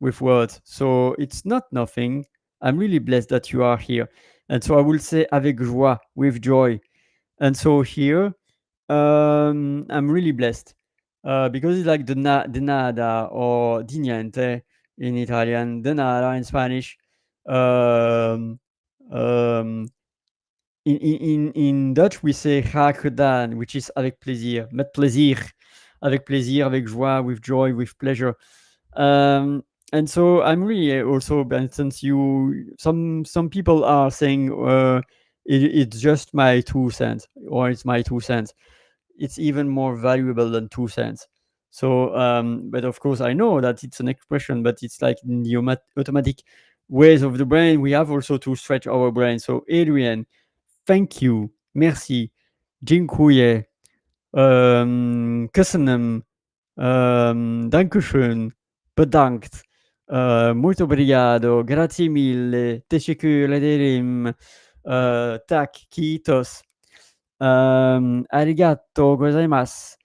with words. So it's not nothing. I'm really blessed that you are here. And so I will say avec joie, with joy. And so here, I'm really blessed because it's like de nada or di niente in Italian, de nada in Spanish. Um, um, in Dutch, we say graag gedaan, which is avec plaisir, met plaisir, avec plaisir, avec joie, with joy, with pleasure. And so I'm really also, for instance, some people are saying it's just my 2 cents or it's my 2 cents. It's even more valuable than 2 cents. So, but of course, I know that it's an expression, but it's like in the automatic ways of the brain. We have also to stretch our brain. So, Adrian, thank you, merci, dziękuję, köszönöm, dankeschön, bedankt, muito obrigado, grazie mille, teşekkür ederim, tak, kiitos, arigato gozaimasu,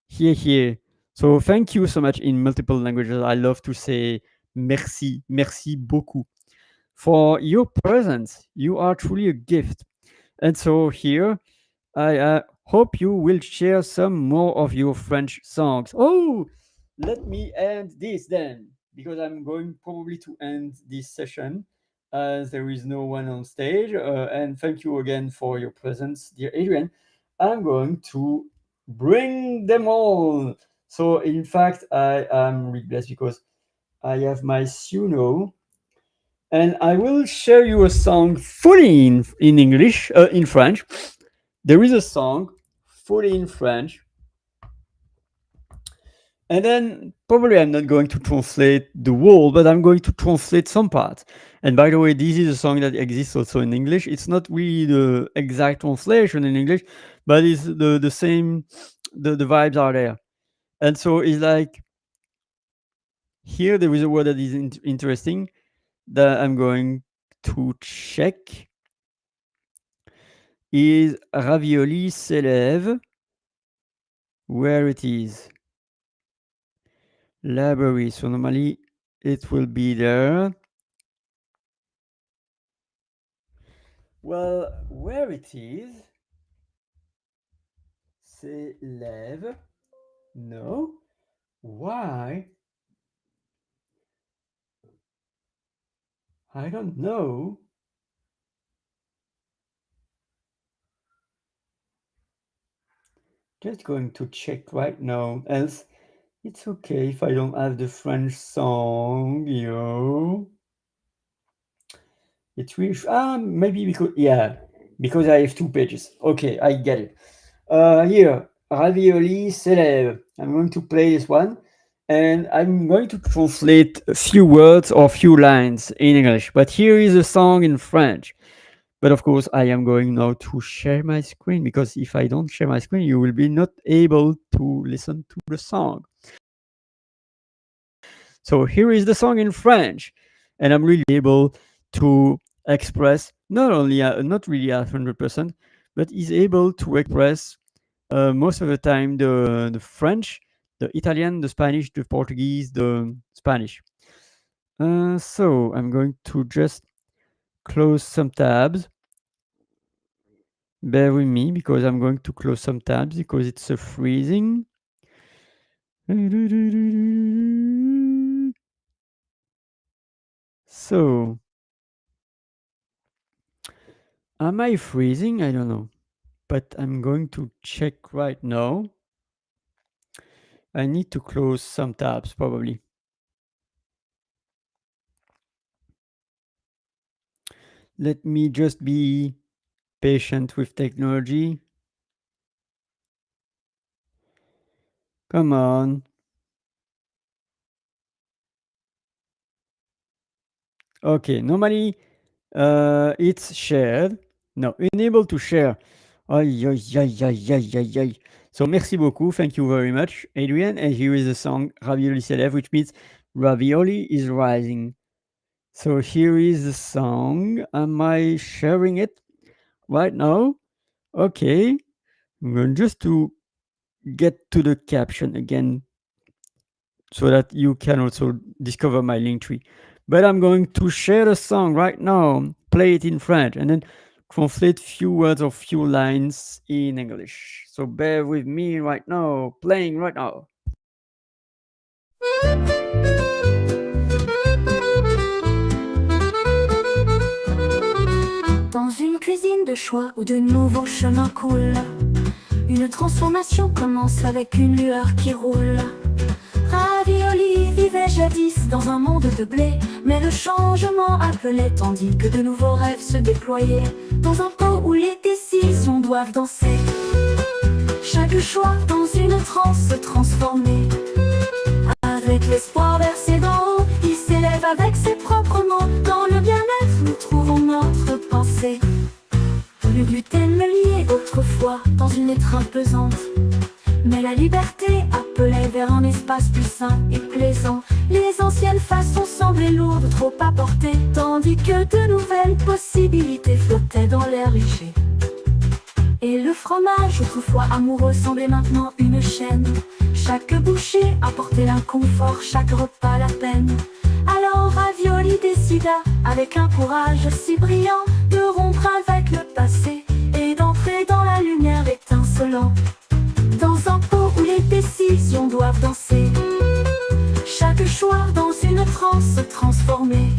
here, here. So thank you so much in multiple languages. I love to say merci, merci beaucoup for your presence. You are truly a gift. And so here, I hope you will share some more of your French songs. Oh, let me end this then, because I'm going probably to end this session as there is no one on stage. And thank you again for your presence, dear Adrian. I'm going to bring them all. So, in fact, I am really blessed because I have my Suno and I will share you a song fully in English, in French. There is a song fully in French, and then probably I'm not going to translate the whole, but I'm going to translate some parts. And by the way, this is a song that exists also in English. It's not really the exact translation in English, but it's the same. The vibes are there, and so it's like here there is a word that is interesting that I'm going to check. Is ravioli s'élève, where it is. Library, so normally it will be there. Well, where it is, s'élève, no. Why? I don't know. Just going to check right now, else it's okay if I don't have the French song, yo. It's really, maybe because, yeah, because I have 2 pages. Okay, I get it. Here, ravioli s'élève. I'm going to play this one, and I'm going to translate a few words or few lines in English. But here is a song in French. But of course, I am going now to share my screen, because if I don't share my screen, you will be not able to listen to the song. So here is the song in French, and I'm really able to express not only not really 100%, but is able to express most of the time the French, the Italian, the Spanish, the Portuguese, the Spanish. So I'm going to just close some tabs. Bear with me, because I'm going to close some tabs because it's freezing. So, am I freezing? I don't know, but I'm going to check right now. I need to close some tabs probably. Let me just be patient with technology. Come on. Okay, normally it's shared. No, unable to share. Aïe, aïe, aïe, aïe, aïe, aïe, aïe. So merci beaucoup. Thank you very much, Adrian. And here is the song Ravioli s'élève, which means ravioli is rising. So here is the song. Am I sharing it right now? Okay. I'm going just to get to the caption again. so that you can also discover my link tree. But I'm going to share the song right now, play it in French, and then translate few words or few lines in English. So bear with me right now, playing right now. Dans une cuisine de choix où de nouveaux chemins coulent, une transformation commence avec une lueur qui roule. Ravioli vivait jadis dans un monde de blé, mais le changement appelait tandis que de nouveaux rêves se déployaient. Dans un pot où les décisions doivent danser, chaque choix dans une transe se transformer. Avec l'espoir versé d'en haut, il s'élève avec ses propres mots. Dans le bien-être, nous trouvons notre pensée. Le gluten me liait autrefois dans une étreinte pesante, mais la liberté appelait vers un espace plus sain et plaisant. Les anciennes façons semblaient lourdes, trop à porter, tandis que de nouvelles possibilités flottaient dans l'air léger. Et le fromage, autrefois amoureux, semblait maintenant une chaîne. Chaque bouchée apportait l'inconfort, chaque repas la peine. Alors Ravioli décida, avec un courage si brillant, de rompre avec le passé et d'entrer dans la lumière étincelant. Dans un pot où les décisions doivent danser, chaque choix dans une transe se transformer.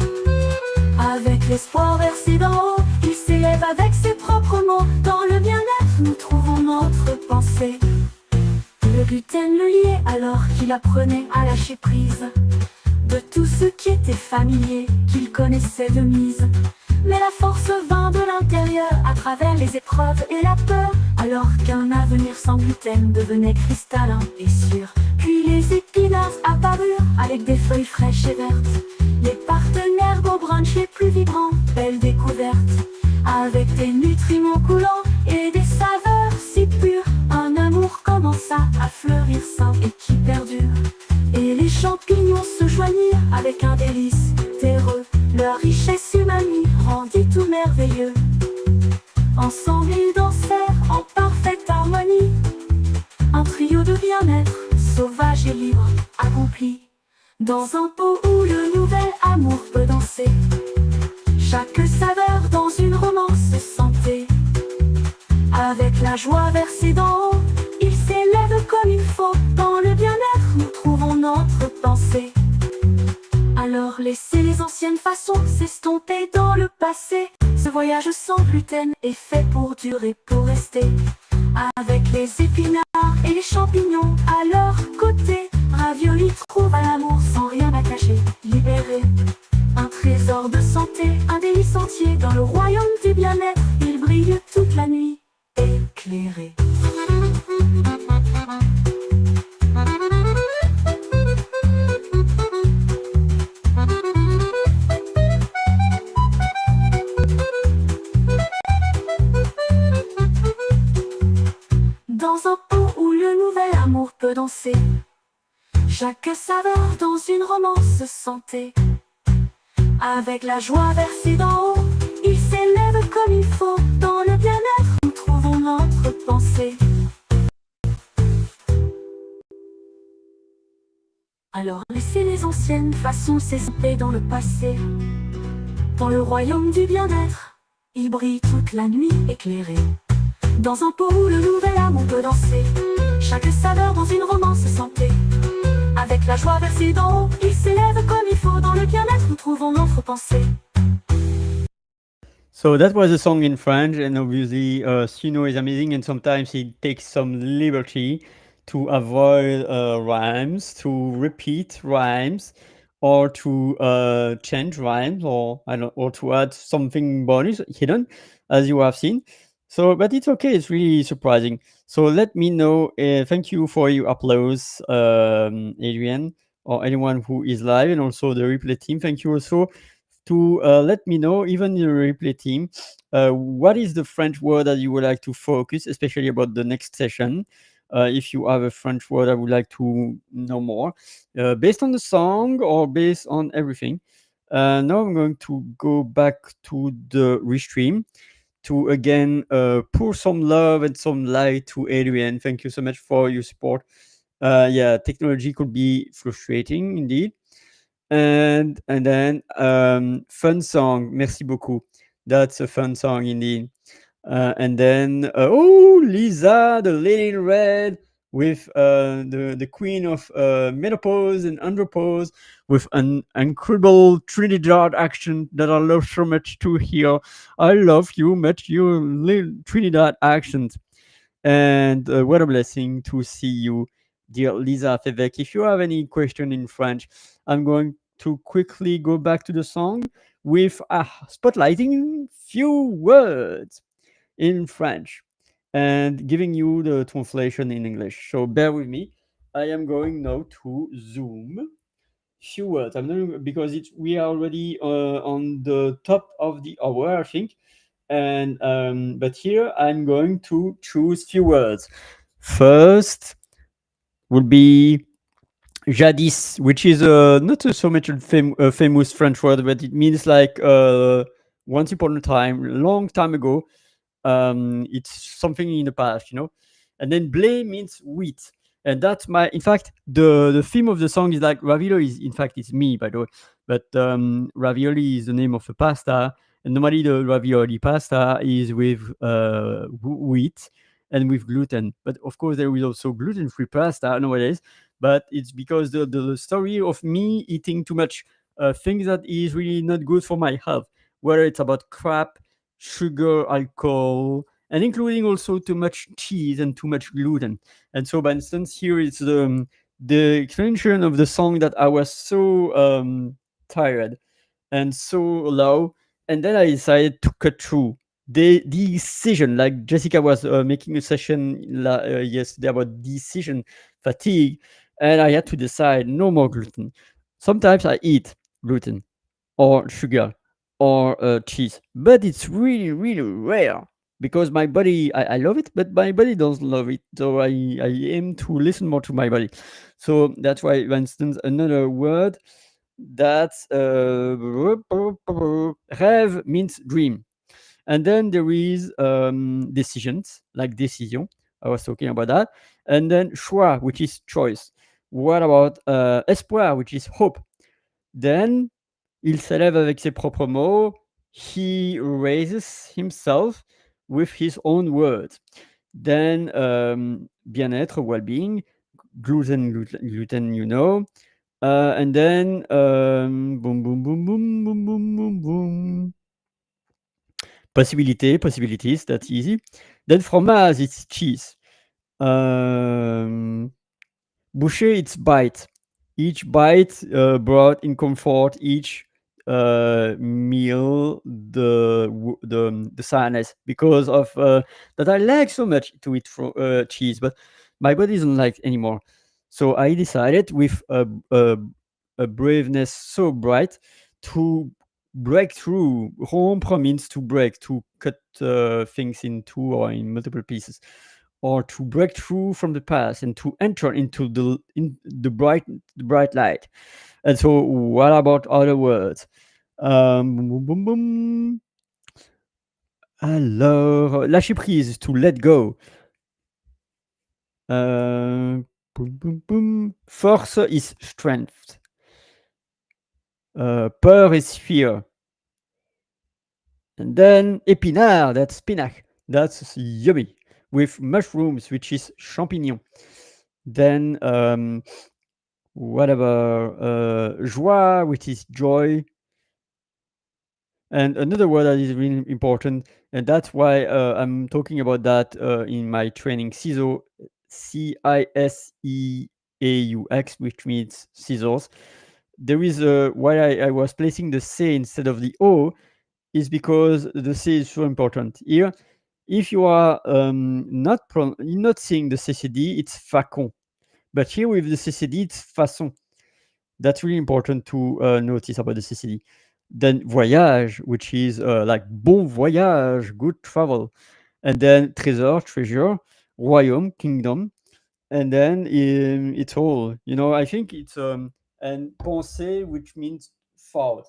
Avec l'espoir versé d'en haut, il s'élève avec ses propres mots. Dans le bien-être, nous trouvons notre pensée. Le gluten le liait alors qu'il apprenait à lâcher prise de tout ce qui était familier, qu'il connaissait de mise. Mais la force vint de l'intérieur à travers les épreuves et la peur, alors qu'un avenir sans gluten devenait cristallin et sûr. Puis les épinards apparurent avec des feuilles fraîches et vertes, les partenaires beau brunch les plus vibrants, belle découverte. Avec des nutriments coulants et des saveurs si pures, un amour commença à fleurir sain et qui perdure. Et les champignons se joignirent avec un délice terreux, leur richesse humaine rendit tout merveilleux. Ensemble ils dansèrent en parfaite harmonie, un trio de bien-être, sauvage et libre, accompli. Dans un pot où le nouvel amour peut danser, chaque saveur dans une romance se sentait. Avec la joie versée d'en haut, il s'élève comme il faut. Dans le bien-être, nous trouvons notre pensée. Alors laissez les anciennes façons s'estomper dans le passé. Ce voyage sans gluten est fait pour durer, pour rester. Avec les épinards et les champignons à leur côté, Ravioli trouve à l'amour sans rien à cacher, libéré. Un trésor de santé, un délice entier dans le royaume du bien-être. Il brille toute la nuit, éclairé. Dans un pot où le nouvel amour peut danser, chaque saveur dans une romance se sentait. Avec la joie versée d'en haut, il s'élève comme il faut. Dans le bien-être, nous trouvons notre pensée. Alors laissez les anciennes façons s'estomper dans le passé. Dans le royaume du bien-être, il brille toute la nuit éclairé. Dans un pot où le nouvel amour peut danser, chaque saveur dans une romance se sentait. Avec la joie versée d'en haut, il s'élève comme il faut. Dans le bien-être, nous trouvons notre pensée. So that was a song in French, and obviously Suno is amazing, and sometimes he takes some liberty to avoid rhymes, to repeat rhymes, or to change rhymes, or I don't, or to add something bonus hidden, as you have seen. So, but it's okay. It's really surprising. So let me know. Thank you for your applause, Adrian, or anyone who is live, and also the replay team. Thank you also to let me know, even the replay team, what is the French word that you would like to focus, especially about the next session. If you have a French word I would like to know more, based on the song or based on everything. Now I'm going to go back to the restream to again pour some love and some light to Adrian. Thank you so much for your support Yeah, technology could be frustrating indeed. And then fun song. Merci beaucoup. That's a fun song indeed. And then oh, Lisa, the lady in red, with the queen of menopause and andropause, with an incredible Trinidad accent that I love so much to hear. I love you much, your little Trinidad accent. And what a blessing to see you, dear Lisa Fevec. If you have any question in French, I'm going to quickly go back to the song with spotlighting few words in French and giving you the translation in English. So bear with me. I am going now to zoom few words. I'm not because we are already on the top of the hour, I think. And but here I'm going to choose few words. First would be jadis, which is not so much a famous French word, but it means like once upon a time, long time ago. It's something in the past, you know. And then blé means wheat, and that's my. In fact, the theme of the song is like ravioli is. In fact, it's me, by the way. But ravioli is the name of a pasta, and normally the ravioli pasta is with wheat and with gluten. But of course, there is also gluten-free pasta nowadays. But it's because the story of me eating too much things that is really not good for my health, whether it's about crap, sugar, alcohol, and including also too much cheese and too much gluten. And so, by instance, here is the explanation of the song that I was so tired and so low, and then I decided to cut through the decision. Like Jessica was making a session yesterday about decision fatigue, and I had to decide no more gluten. Sometimes I eat gluten or sugar or cheese, but it's really, really rare because my body, I love it, but my body doesn't love it. So I aim to listen more to my body. So that's why, for instance, another word that's rêve means dream. And then there is decisions, like decision. I was talking about that. And then choix, which is choice. What about espoir, which is hope? Then il s'élève avec ses propres mots. He raises himself with his own words. Then bien-être, well-being, gluten, you know. And then boom, boom, boom, boom, boom, boom, boom, boom. Possibilities, that's easy. Then fromage, it's cheese. Boucher, it's bite. Each bite brought in comfort each meal the sadness because of that I like so much to eat cheese, but my body doesn't like anymore. So I decided with a braveness so bright to break through. Rompre means to break, to cut things in two or in multiple pieces, or to break through from the past and to enter into the bright light. And so, what about other words? Boom, boom, boom, boom. Alors, lâcher prise, to let go. Boom, boom, boom. Force is strength. Peur is fear. And then épinard, that's spinach. That's yummy. With mushrooms, which is champignon. Then whatever, joie, which is joy. And another word that is really important, and that's why I'm talking about that in my training, CISO, CISEAUX, which means scissors. There is why I was placing the C instead of the O, is because the C is so important. Here, if you are not seeing the CCD, it's facon. But here with the CCD, it's façon. That's really important to notice about the CCD. Then voyage, which is like bon voyage, good travel. And then trésor, treasure, royaume, kingdom. And then it's all, you know, I think it's, and pensée, which means thought.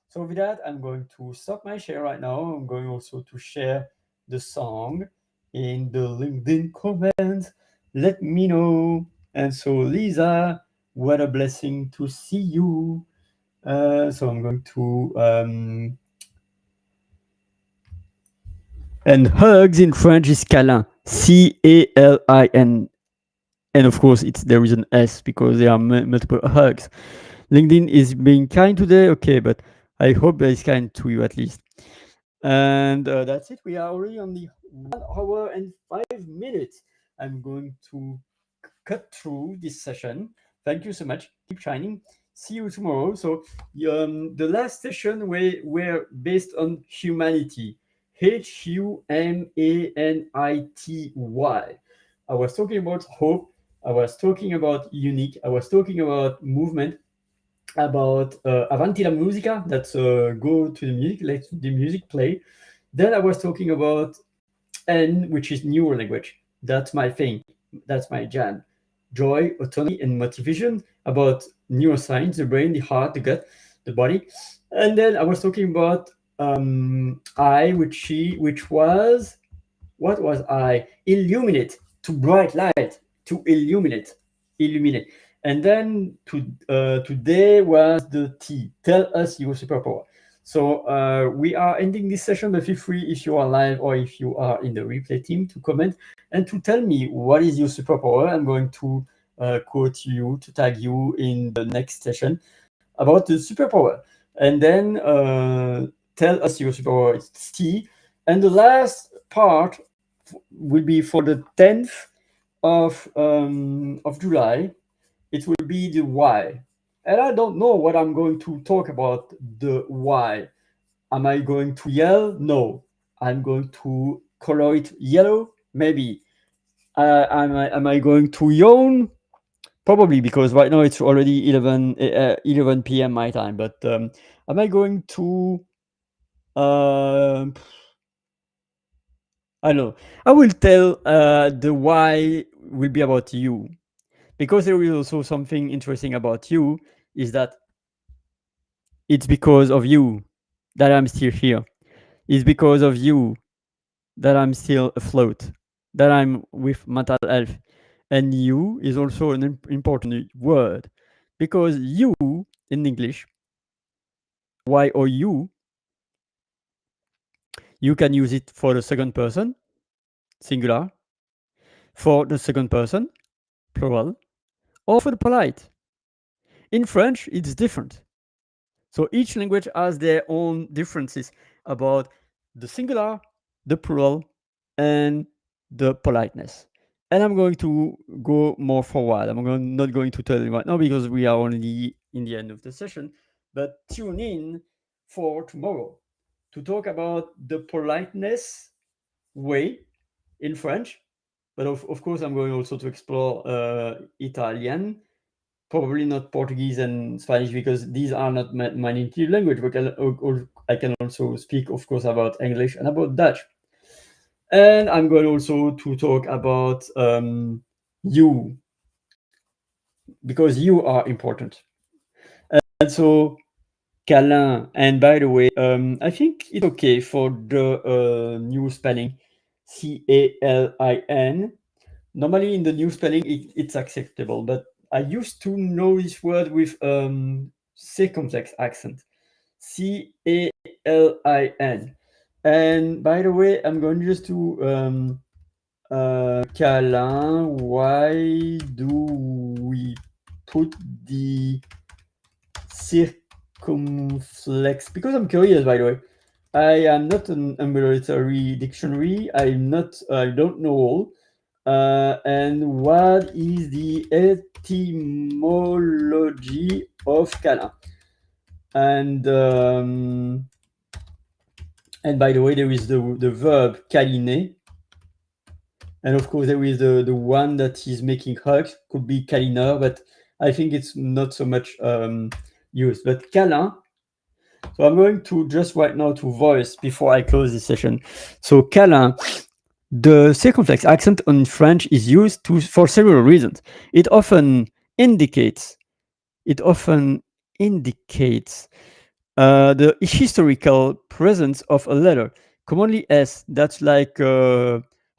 So with that, I'm going to stop my share right now. I'm going also to share the song in the LinkedIn comments. Let me know And so, Lisa, what a blessing to see you. So I'm going to and hugs in French is câlin, CALIN, and of course there is an S because there are multiple hugs. LinkedIn is being kind today, okay, but I hope that it's kind to you at least. And that's it. We are already on the 1 hour and 5 minutes. I'm going to cut through this session. Thank you so much. Keep shining. See you tomorrow. So the last session were based on humanity. HUMANITY. I was talking about hope. I was talking about unique. I was talking about movement, about Avanti la Musica. That's go to the music, let the music play. Then I was talking about N, which is neurolanguage. That's my thing. That's my jam. Joy, autonomy, and motivation, about neuroscience, the brain, the heart, the gut, the body. And then I was talking about I, which was, what was I? Illuminate, to bright light, to illuminate. And then today was the T, tell us your superpower. So we are ending this session, but feel free, if you are live or if you are in the replay team, to comment and to tell me what is your superpower. I'm going to quote you, to tag you in the next session about the superpower. And then tell us your superpower. It's T. And the last part will be for the 10th of July. It will be the why. And I don't know what I'm going to talk about the why. Am I going to yell? No. I'm going to color it yellow? Maybe. Am I going to yawn? Probably, because right now it's already 11 p.m. my time. But am I going to... I don't know. I will tell the why will be about you. Because there is also something interesting about you, is that it's because of you that I'm still here. It's because of you that I'm still afloat, that I'm with mental health. And you is also an important word, because you in English, Y or you can use it for the second person, singular, for the second person, plural, or for the polite. In French, it's different. So each language has their own differences about the singular, the plural, and the politeness. And I'm going to go more forward. Not going to tell you right now because we are only in the end of the session, but tune in for tomorrow to talk about the politeness way in French. But of course, I'm going also to explore Italian, probably not Portuguese and Spanish, because these are not my native language, but I can also speak, of course, about English and about Dutch. And I'm going also to talk about you, because you are important. And so, câlin, and by the way, I think it's okay for the new spelling, CALIN. Normally in the new spelling, it's acceptable, but I used to know this word with circumflex accent, CALIN. And by the way, I'm going just to câlin. Why do we put the circumflex? Because I'm curious, by the way. I am not an ambulatory dictionary. I don't know all. And what is the etymology of câlin? And by the way, there is the verb câliner, and of course there is the one that is making hugs, could be câlineur, but I think it's not so much used. But câlin. So I'm going to just right now to voice before I close this session. So câlin. The circumflex accent in French is used for several reasons. It often indicates the historical presence of a letter, commonly S. That's like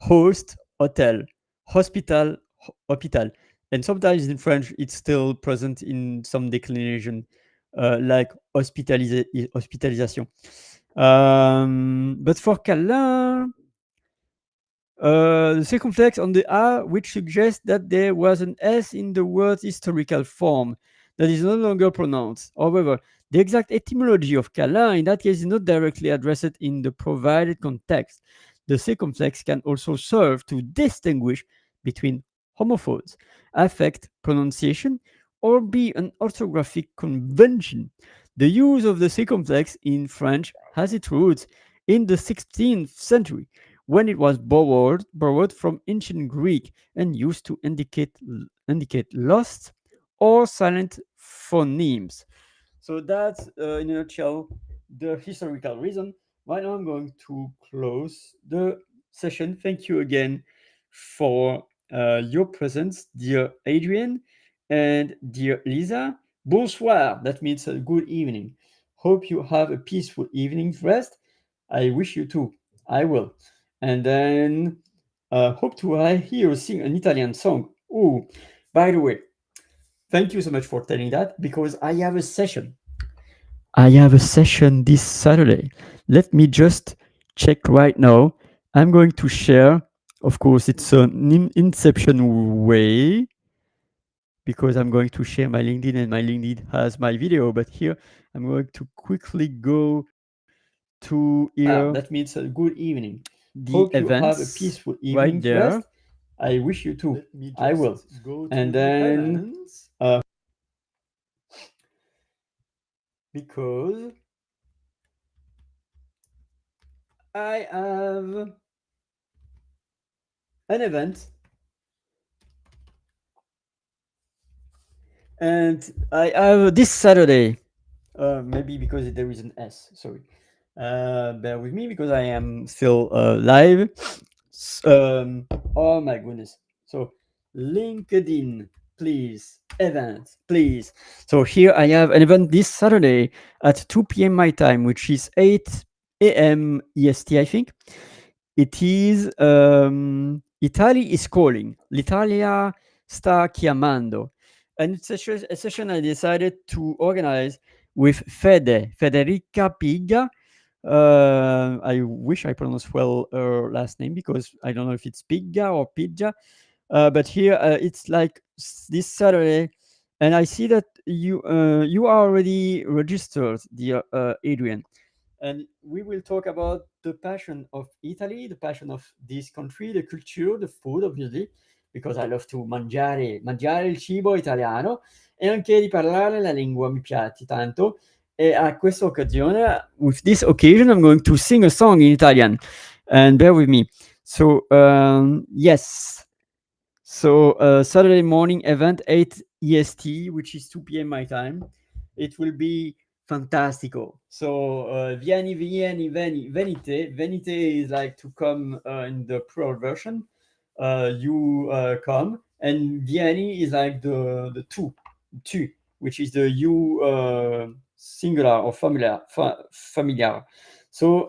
host, hotel, hospital, hospital, And sometimes in French, it's still present in some declination, like hospitalisation. But for câlin, the circumflex on the A, which suggests that there was an S in the word's historical form that is no longer pronounced. However, the exact etymology of câlin in that case is not directly addressed in the provided context. The circumflex can also serve to distinguish between homophones, affect pronunciation, or be an orthographic convention. The use of the circumflex in French has its roots in the 16th century, when it was borrowed from ancient Greek and used to indicate lost or silent phonemes. So that's, in a nutshell, the historical reason. Right now I'm going to close the session. Thank you again for your presence, dear Adrian and dear Lisa. Bonsoir, that means a good evening. Hope you have a peaceful evening's rest. I wish you too. I will. And then hope to hear you sing an Italian song. Oh, by the way, thank you so much for telling that, because I have a session. I have a session this Saturday. Let me just check right now. I'm going to share, of course, it's an inception way, because I'm going to share my LinkedIn and my LinkedIn has my video. But here, I'm going to quickly go to here. That means a good evening. Hope you have a peaceful evening rest. I wish you too. I will. Go and then because I have an event and I have this Saturday. Maybe because there is an S. Sorry. Bear with me because I am still live. Oh my goodness. So LinkedIn, please. Event, please. So here I have an event this Saturday at 2 p.m. my time, which is 8 a.m. EST, I think. It is Italy is calling. L'Italia sta chiamando. And it's a session I decided to organize with Federica Piga. I wish I pronounced well her last name, because I don't know if it's Piga or Pidja. But here it's like this Saturday, and I see that you are already registered, dear Adrian. And we will talk about the passion of Italy, the passion of this country, the culture, the food, obviously, because I love to mangiare il cibo italiano, e anche di parlare la lingua, mi piace tanto. E a questa occasione, with this occasion, I'm going to sing a song in Italian. And bear with me. So, yes. So, Saturday morning event, 8 EST, which is 2 p.m. my time. It will be fantastico. So, venite. Venite is like to come in the plural version. You come, and vieni is like the tu, which is the you singular or familiar. So,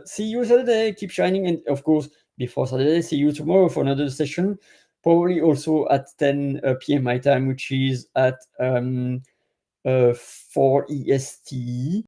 see you Saturday. Keep shining, and of course, before Saturday, see you tomorrow for another session. Probably also at 10 p.m. my time, which is at 4 EST.